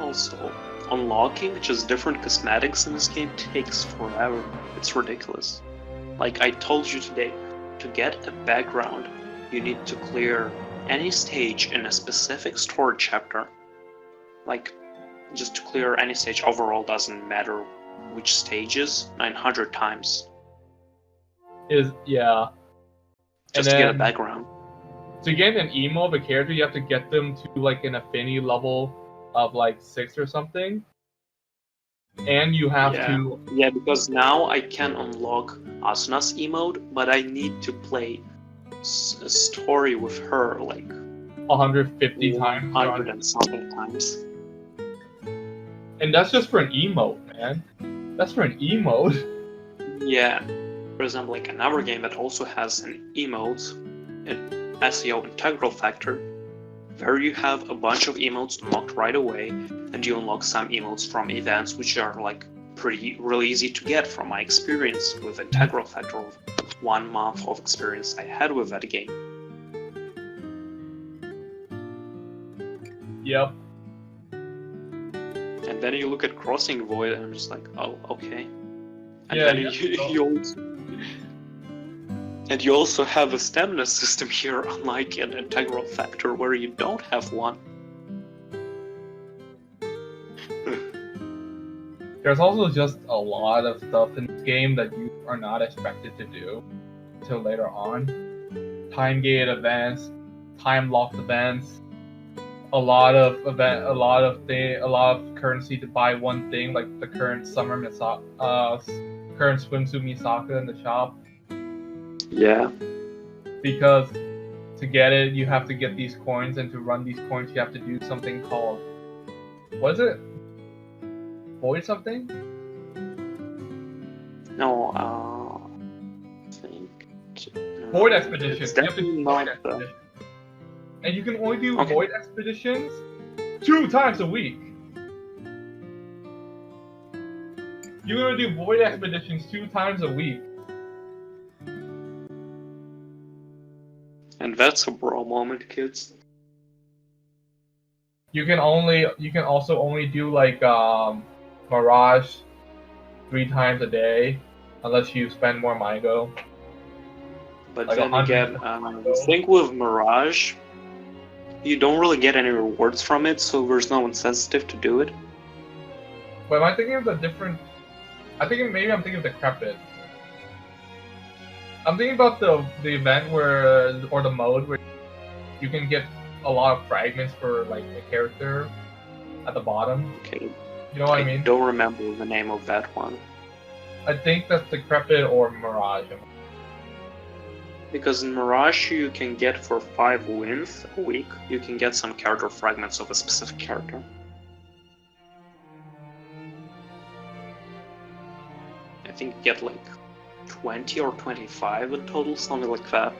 Also, unlocking just different cosmetics in this game takes forever. It's ridiculous. Like I told you today, to get a background, you need to clear any stage in a specific story chapter. Like, just to clear any stage overall, doesn't matter which stages, 900 times. Yeah. Just to get a background. To get an emo of a character, you have to get them to like an affinity level of like 6 or something. And you have to... Yeah, because now I can unlock Asuna's emote, but I need to play a story with her, like 150 times. 100 and something times. And that's just for an emote, man. That's for an emote. Yeah. For example, like another game that also has an emote, an SEO integral factor, where you have a bunch of emotes unlocked right away, and you unlock some emotes from events which are like really easy to get from my experience with integral factor of 1 month of experience I had with that game. Yep. And then you look at Crossing Void, and I'm just like, oh, okay. And Yeah, then you also have a stamina system here, unlike an integral factor where you don't have one. There's also just a lot of stuff in this game that you are not expected to do until later on. Time gated events, time locked events, a lot of currency to buy one thing, like the current current swimsuit Misaka in the shop. Yeah. Because to get it, you have to get these coins, and to run these coins, you have to do something called, what is it? Void something? No, I think. Void expeditions. It's You have to definitely do void not expeditions. And you can only do Okay. void expeditions 2 times a week. You're gonna do void expeditions 2 times a week. And that's a bro moment, kids. You can also only do like Mirage 3 times a day, unless you spend more Migo. But Like then 100 again, I think with Mirage, you don't really get any rewards from it, so there's no incentive to do it. But am I thinking of the different? I'm thinking of Decrepit. I'm thinking about the event or the mode where you can get a lot of fragments for like a character at the bottom. Okay. You know what I mean? Don't remember the name of that one. I think that's Decrepit or Mirage. Because in Mirage, you can get for 5 wins a week, you can get some character fragments of a specific character. I think you get like 20 or 25 in total, something like that.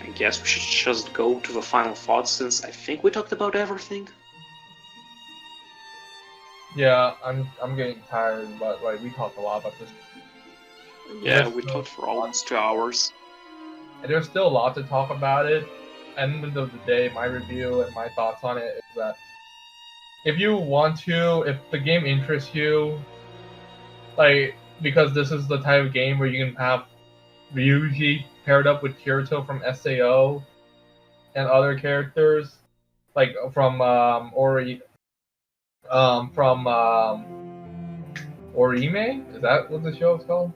I guess we should just go to the final thoughts, since I think we talked about everything. Yeah, I'm getting tired, but like we talked a lot about this. Yeah, we talked for almost 2 hours. And there's still a lot to talk about it. At the end of the day, my review and my thoughts on it is that if the game interests you, like, because this is the type of game where you can have Ryuji paired up with Kirito from SAO and other characters, like from Orime? Is that what the show is called?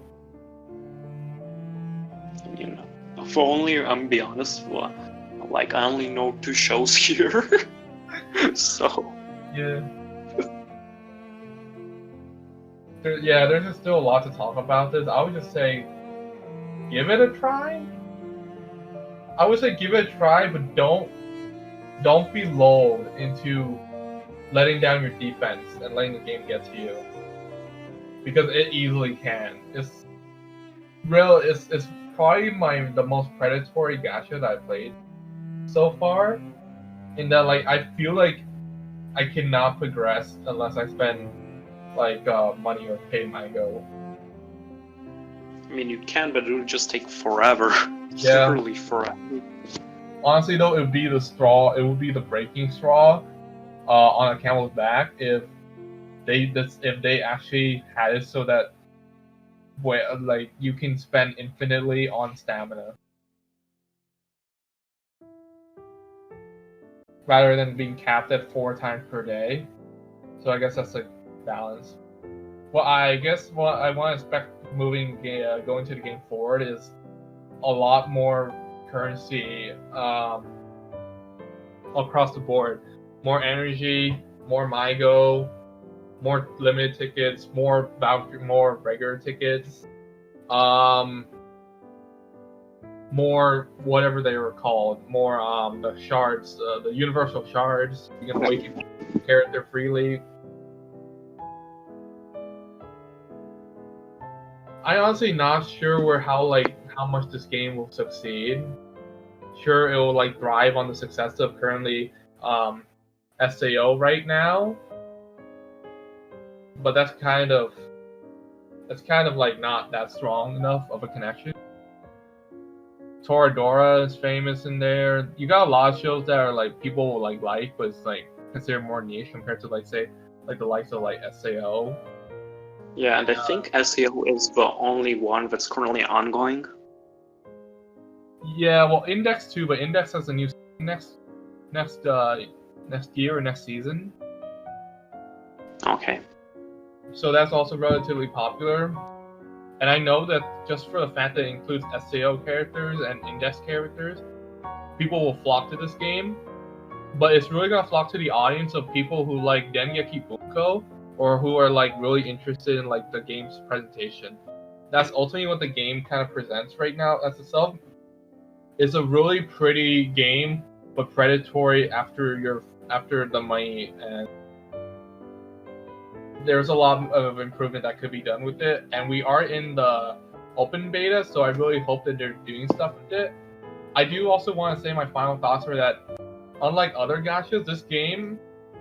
You know, if only, I'm be honest, well, like I only know 2 shows here, so Yeah. There's just still a lot to talk about this. I would just say, give it a try. I would say give it a try, but don't be lulled into letting down your defense and letting the game get to you, because it easily can. It's probably the most predatory gacha that I've played so far. In that, like, I feel like I cannot progress unless I spend like money or pay my go. I mean, you can, but it would just take forever. Yeah. Literally forever. Honestly, though, it would be the breaking straw on a camel's back if they actually had it so that like you can spend infinitely on stamina rather than being capped at 4 times per day. So I guess that's a balance. Well, I guess what I want to expect going to the game forward is a lot more currency across the board. More energy, more Migo, more limited tickets, more regular tickets, more whatever they were called, more the shards, the universal shards. You can awaken character freely. I'm honestly not sure how much this game will succeed. Sure, it will like thrive on the success of currently SAO right now, but that's kind of like not that strong enough of a connection. Toradora is famous in there. You got a lot of shows that are like people will like, but it's like considered more niche compared to like say like the likes of like SAO. Yeah, and I think SAO is the only one that's currently ongoing. Yeah, well, Index too, but Index has a new next year or next season. Okay. So that's also relatively popular. And I know that just for the fact that it includes SAO characters and Index characters, people will flock to this game. But it's really gonna flock to the audience of people who like Dengeki Bunko or who are like really interested in like the game's presentation. That's ultimately what the game kind of presents right now as itself. It's a really pretty game, but predatory after the money, and there's a lot of improvement that could be done with it. And we are in the open beta, so I really hope that they're doing stuff with it. I do also want to say my final thoughts are that unlike other gachas, this game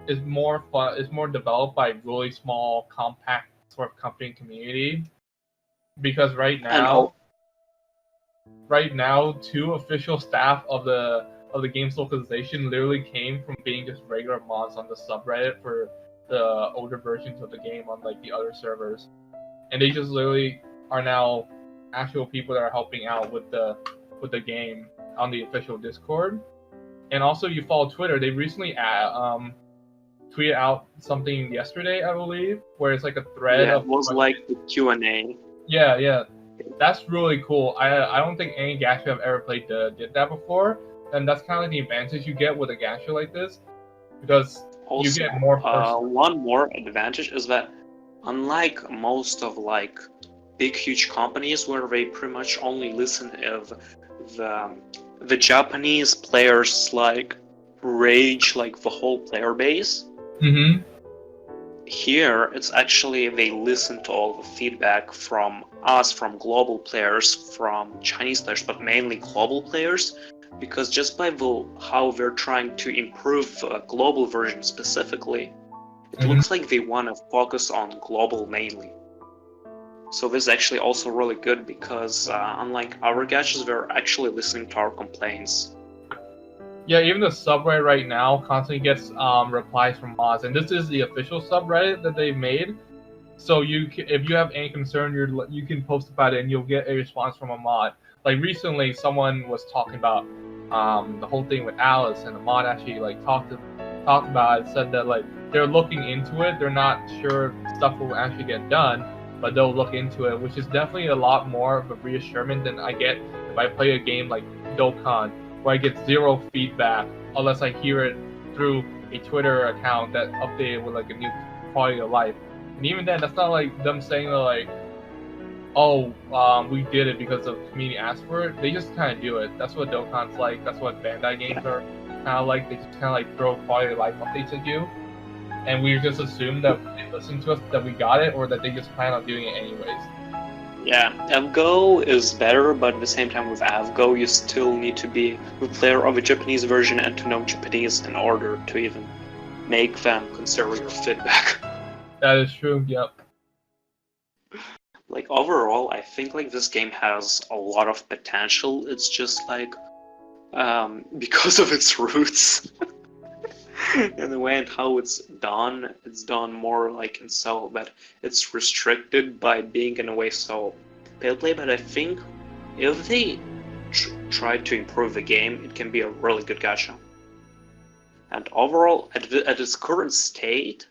is more fun. It's more developed by really small, compact sort of company and community. Because right now, 2 official staff of the game's localization literally came from being just regular mods on the subreddit for the older versions of the game on like the other servers, and they just literally are now actual people that are helping out with the game on the official Discord. And also, you follow Twitter. They recently tweeted out something yesterday, I believe, where it's like a thread. Yeah, it was like the Q&A. Yeah. That's really cool. I don't think any gacha I've ever played did that before, and that's kind of like the advantage you get with a gacha like this, because also, you get more personal. One more advantage is that unlike most of like big huge companies where they pretty much only listen if the Japanese players like rage like the whole player base. Mm-hmm. Here, it's actually they listen to all the feedback from us, from global players, from Chinese players, but mainly global players, because just by how they're trying to improve the global version specifically, it looks like they want to focus on global mainly. So this is actually also really good because unlike our gachas, they're actually listening to our complaints. Yeah, even the subreddit right now constantly gets replies from mods, and this is the official subreddit that they've made. So if you have any concern, you can post about it, and you'll get a response from a mod. Like recently, someone was talking about the whole thing with Alice, and the mod actually like talked about it. Said that like they're looking into it. They're not sure if stuff will actually get done, but they'll look into it, which is definitely a lot more of a reassurance than I get if I play a game like Dokkan, where I get zero feedback unless I hear it through a Twitter account that updated with like a new quality of life. And even then, that's not like them saying like, "Oh, we did it because the community asked for it." They just kind of do it. That's what Dokkan's like. That's what Bandai games are kind of like. They just kind of like throw quality of life updates at you, and we just assume that they listen to us, that we got it, or that they just plan on doing it anyways. Yeah, AvGo is better, but at the same time with AvGo you still need to be a player of a Japanese version and to know Japanese in order to even make them consider your feedback. That is true, yep. Like overall, I think like this game has a lot of potential. It's just like because of its roots and the way and how it's done more like in so that it's restricted by being in a way so pay play. But I think if they try to improve the game, it can be a really good gacha. And overall, at its current state,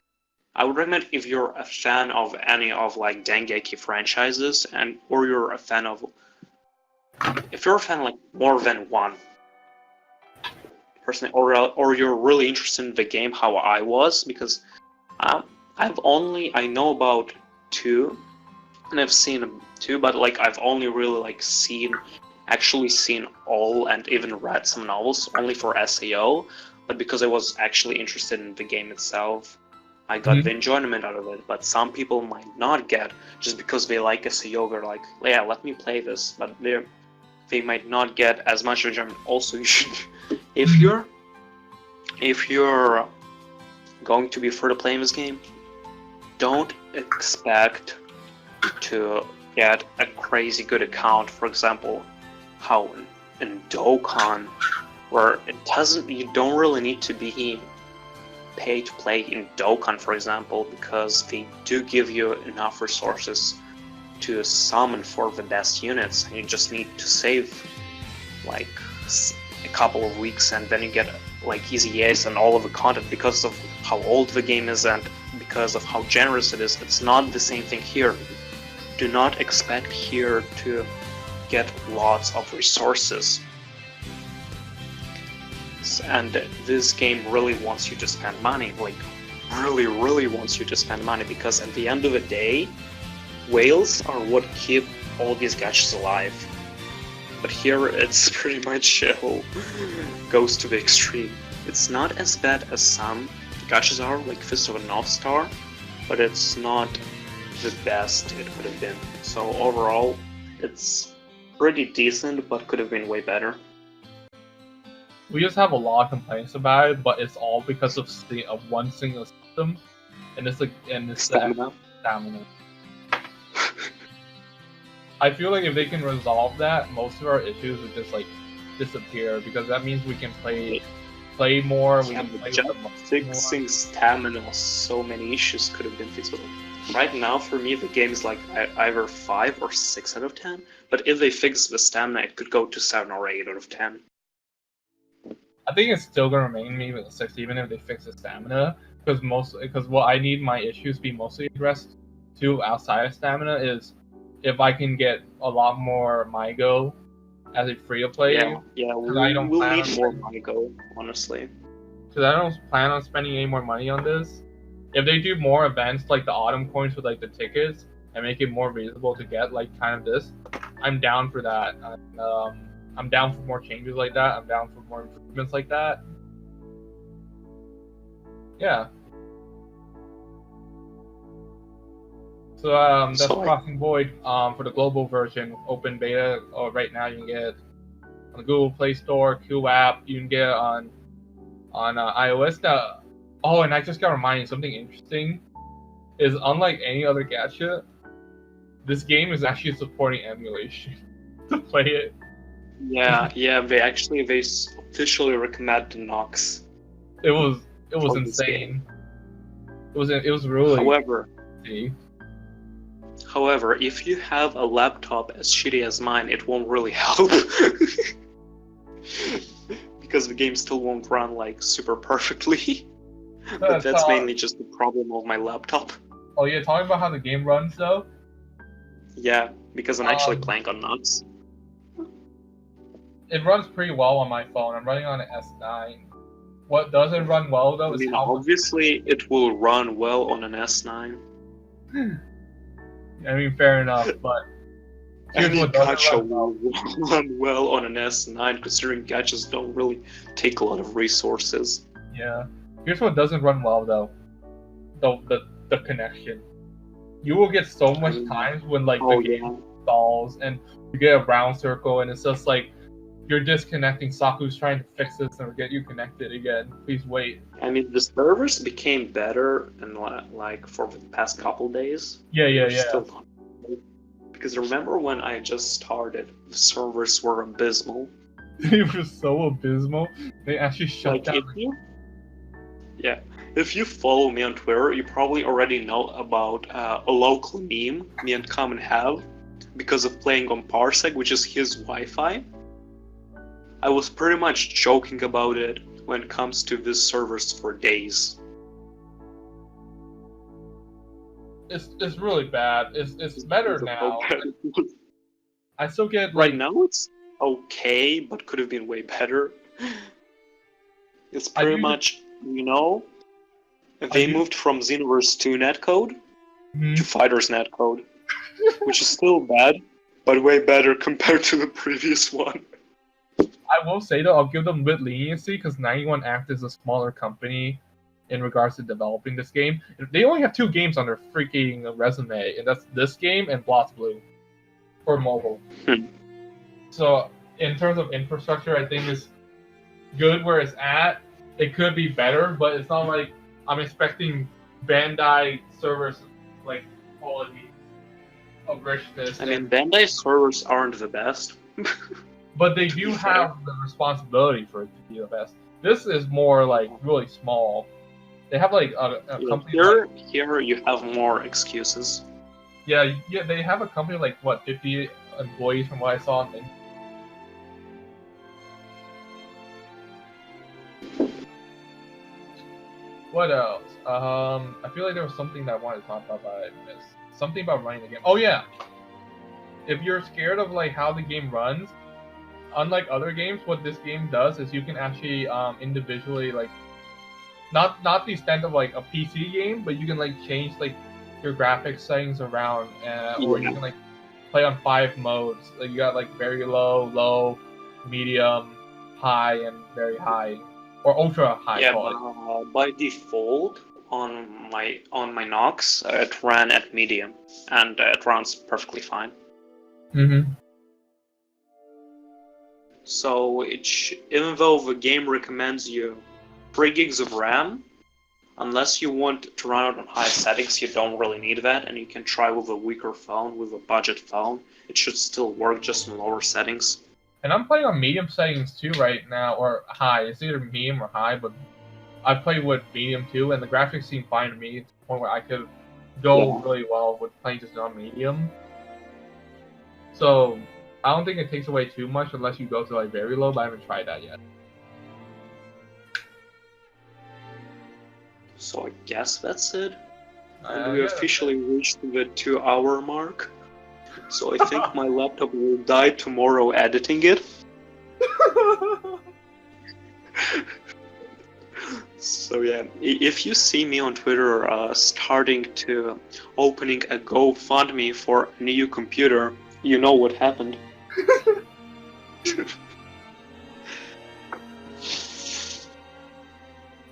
I would recommend if you're a fan of any of like Dengeki franchises or you're a fan of like more than one person, or you're really interested in the game how I was, because I I know about two, and I've seen two, but like I've only really like actually seen all and even read some novels only for SAO, but because I was actually interested in the game itself, I got the enjoyment out of it. But some people might not get just because they like SAO. They're like, yeah, let me play this, but they might not get as much enjoyment. Also, you should, if you're going to be free to play in this game, don't expect to get a crazy good account. For example, how in Dokkan, where you don't really need to be paid to play in Dokkan, for example, because they do give you enough resources to summon for the best units, and you just need to save like a couple of weeks, and then you get like easy ace and all of the content because of how old the game is and because of how generous it is. It's not the same thing here. Do not expect here to get lots of resources. And this game really wants you to spend money, like really wants you to spend money, because at the end of the day, whales are what keep all these gachas alive. But here it's pretty much goes to the extreme. It's not as bad as some gachas are, like Fist of a North Star, but it's not the best it could have been. So overall, it's pretty decent, but could have been way better. We just have a lot of complaints about it, but it's all because of one single system, and it's Stamina. Stamina. I feel like if they can resolve that, most of our issues would just like disappear, because that means we can play more. We can play just fixing stamina, so many issues could have been fixed. Right now, for me, the game is like either 5 or 6 out of 10. But if they fix the stamina, it could go to 7 or 8 out of 10. I think it's still gonna remain maybe at 6, even if they fix the stamina. Because what I need my issues be mostly addressed to outside of stamina is if I can get a lot more MyGo as a free to play. Yeah, we'll need more MyGo, honestly. Because I don't plan on spending any more money on this. If they do more events like the autumn coins with like the tickets and make it more feasible to get like kind of this, I'm down for that. I'm down for more changes like that. I'm down for more improvements like that. Yeah. So that's Crossing Void for the global version, open beta. Right now you can get on the Google Play Store, Q app. You can get on iOS now. Oh, and I just got reminded something interesting is unlike any other gacha, this game is actually supporting emulation to play it. Yeah, they officially recommend the Nox. It was insane. It was really. However, if you have a laptop as shitty as mine, it won't really help. Because the game still won't run like super perfectly. But that's mainly just the problem of my laptop. Oh yeah, talking about how the game runs though? Yeah, because I'm actually playing on Nox. It runs pretty well on my phone. I'm running on an S9. What doesn't run well though is how obviously it will run well on an S9. I mean, fair enough, but any gacha will run well on an S9, considering gachas don't really take a lot of resources. Yeah. Here's what doesn't run well though. The connection. You will get so much times when like the game stalls and you get a round circle and it's just like you're disconnecting. Saku's trying to fix this and get you connected again. Please wait. I mean, the servers became better in like for the past couple days. Yeah. Still not, because remember when I just started, the servers were abysmal. They were so abysmal. They actually shut down. If you follow me on Twitter, you probably already know about a local meme me and Kamen have because of playing on Parsec, which is his Wi-Fi. I was pretty much joking about it when it comes to these servers for days. It's really bad. It's better now. I still get right now it's okay, but could have been way better. It's pretty much, They moved from Xenoverse 2 netcode to Fighters netcode, which is still bad, but way better compared to the previous one. I will say though, I'll give them a bit leniency because 91 Act is a smaller company in regards to developing this game. They only have 2 games on their freaking resume, and that's this game and Blast Blue for mobile. So in terms of infrastructure, I think it's good where it's at. It could be better, but it's not like I'm expecting Bandai servers like quality of richness. I mean, Bandai servers aren't the best. But they do have the responsibility for it to be the best. This is more like really small. They have like a company. Here you have more excuses. Yeah, they have a company like what 50 employees from what I saw. What else? I feel like there was something that I wanted to talk about, but I missed. Something about running the game. Oh yeah. If you're scared of like how the game runs, unlike other games, what this game does is you can actually individually like not the extent of like a PC game, but you can like change like your graphics settings around, or you can like play on 5 modes. Like you got like very low, medium, high, and very high, or ultra high. Yeah, by default on my Nox, it ran at medium, and it runs perfectly fine. Mm-hmm. So even though the game recommends you 3 gigs of RAM, unless you want to run it on high settings, you don't really need that, and you can try with a weaker phone, with a budget phone. It should still work just in lower settings. And I'm playing on medium settings too right now, or high. It's either medium or high, but I play with medium too, and the graphics seem fine to me to the point where I could go really well with playing just on medium. So I don't think it takes away too much unless you go to like very low, but I haven't tried that yet. So I guess that's it. And we officially reached the 2-hour mark. So I think my laptop will die tomorrow editing it. So yeah, if you see me on Twitter starting to opening a GoFundMe for a new computer, you know what happened.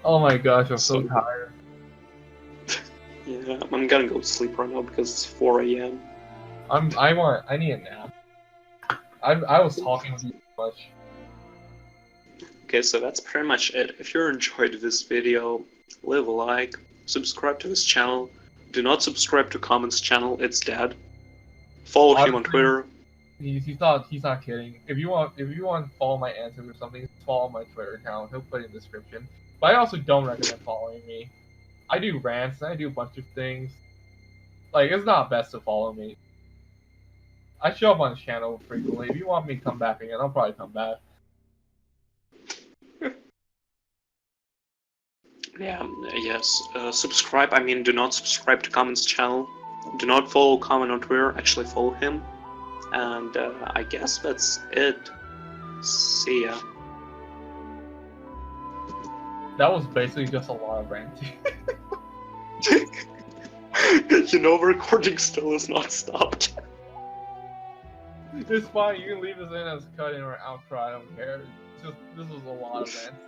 Oh my gosh, I'm so tired. Yeah, I'm gonna go to sleep right now because it's 4 a.m. I need a nap. I was talking with you too much. Okay, so that's pretty much it. If you enjoyed this video, leave a like, subscribe to this channel. Do not subscribe to Kamen's channel, it's dead. Follow him on Twitter. He's not kidding. If you want to follow my answers or something, follow my Twitter account. He'll put it in the description. But I also don't recommend following me. I do rants and I do a bunch of things. Like, it's not best to follow me. I show up on his channel frequently. If you want me to come back again, I'll probably come back. Yeah, yes. Subscribe. I mean, do not subscribe to Kamen's channel. Do not follow Kamen on Twitter. Actually, follow him. And I guess that's it. See ya. That was basically just a lot of ranting. You know, recording still is not stopped. It's fine. You can leave this in as cut in or outro. I don't care. It's just this was a lot of rants.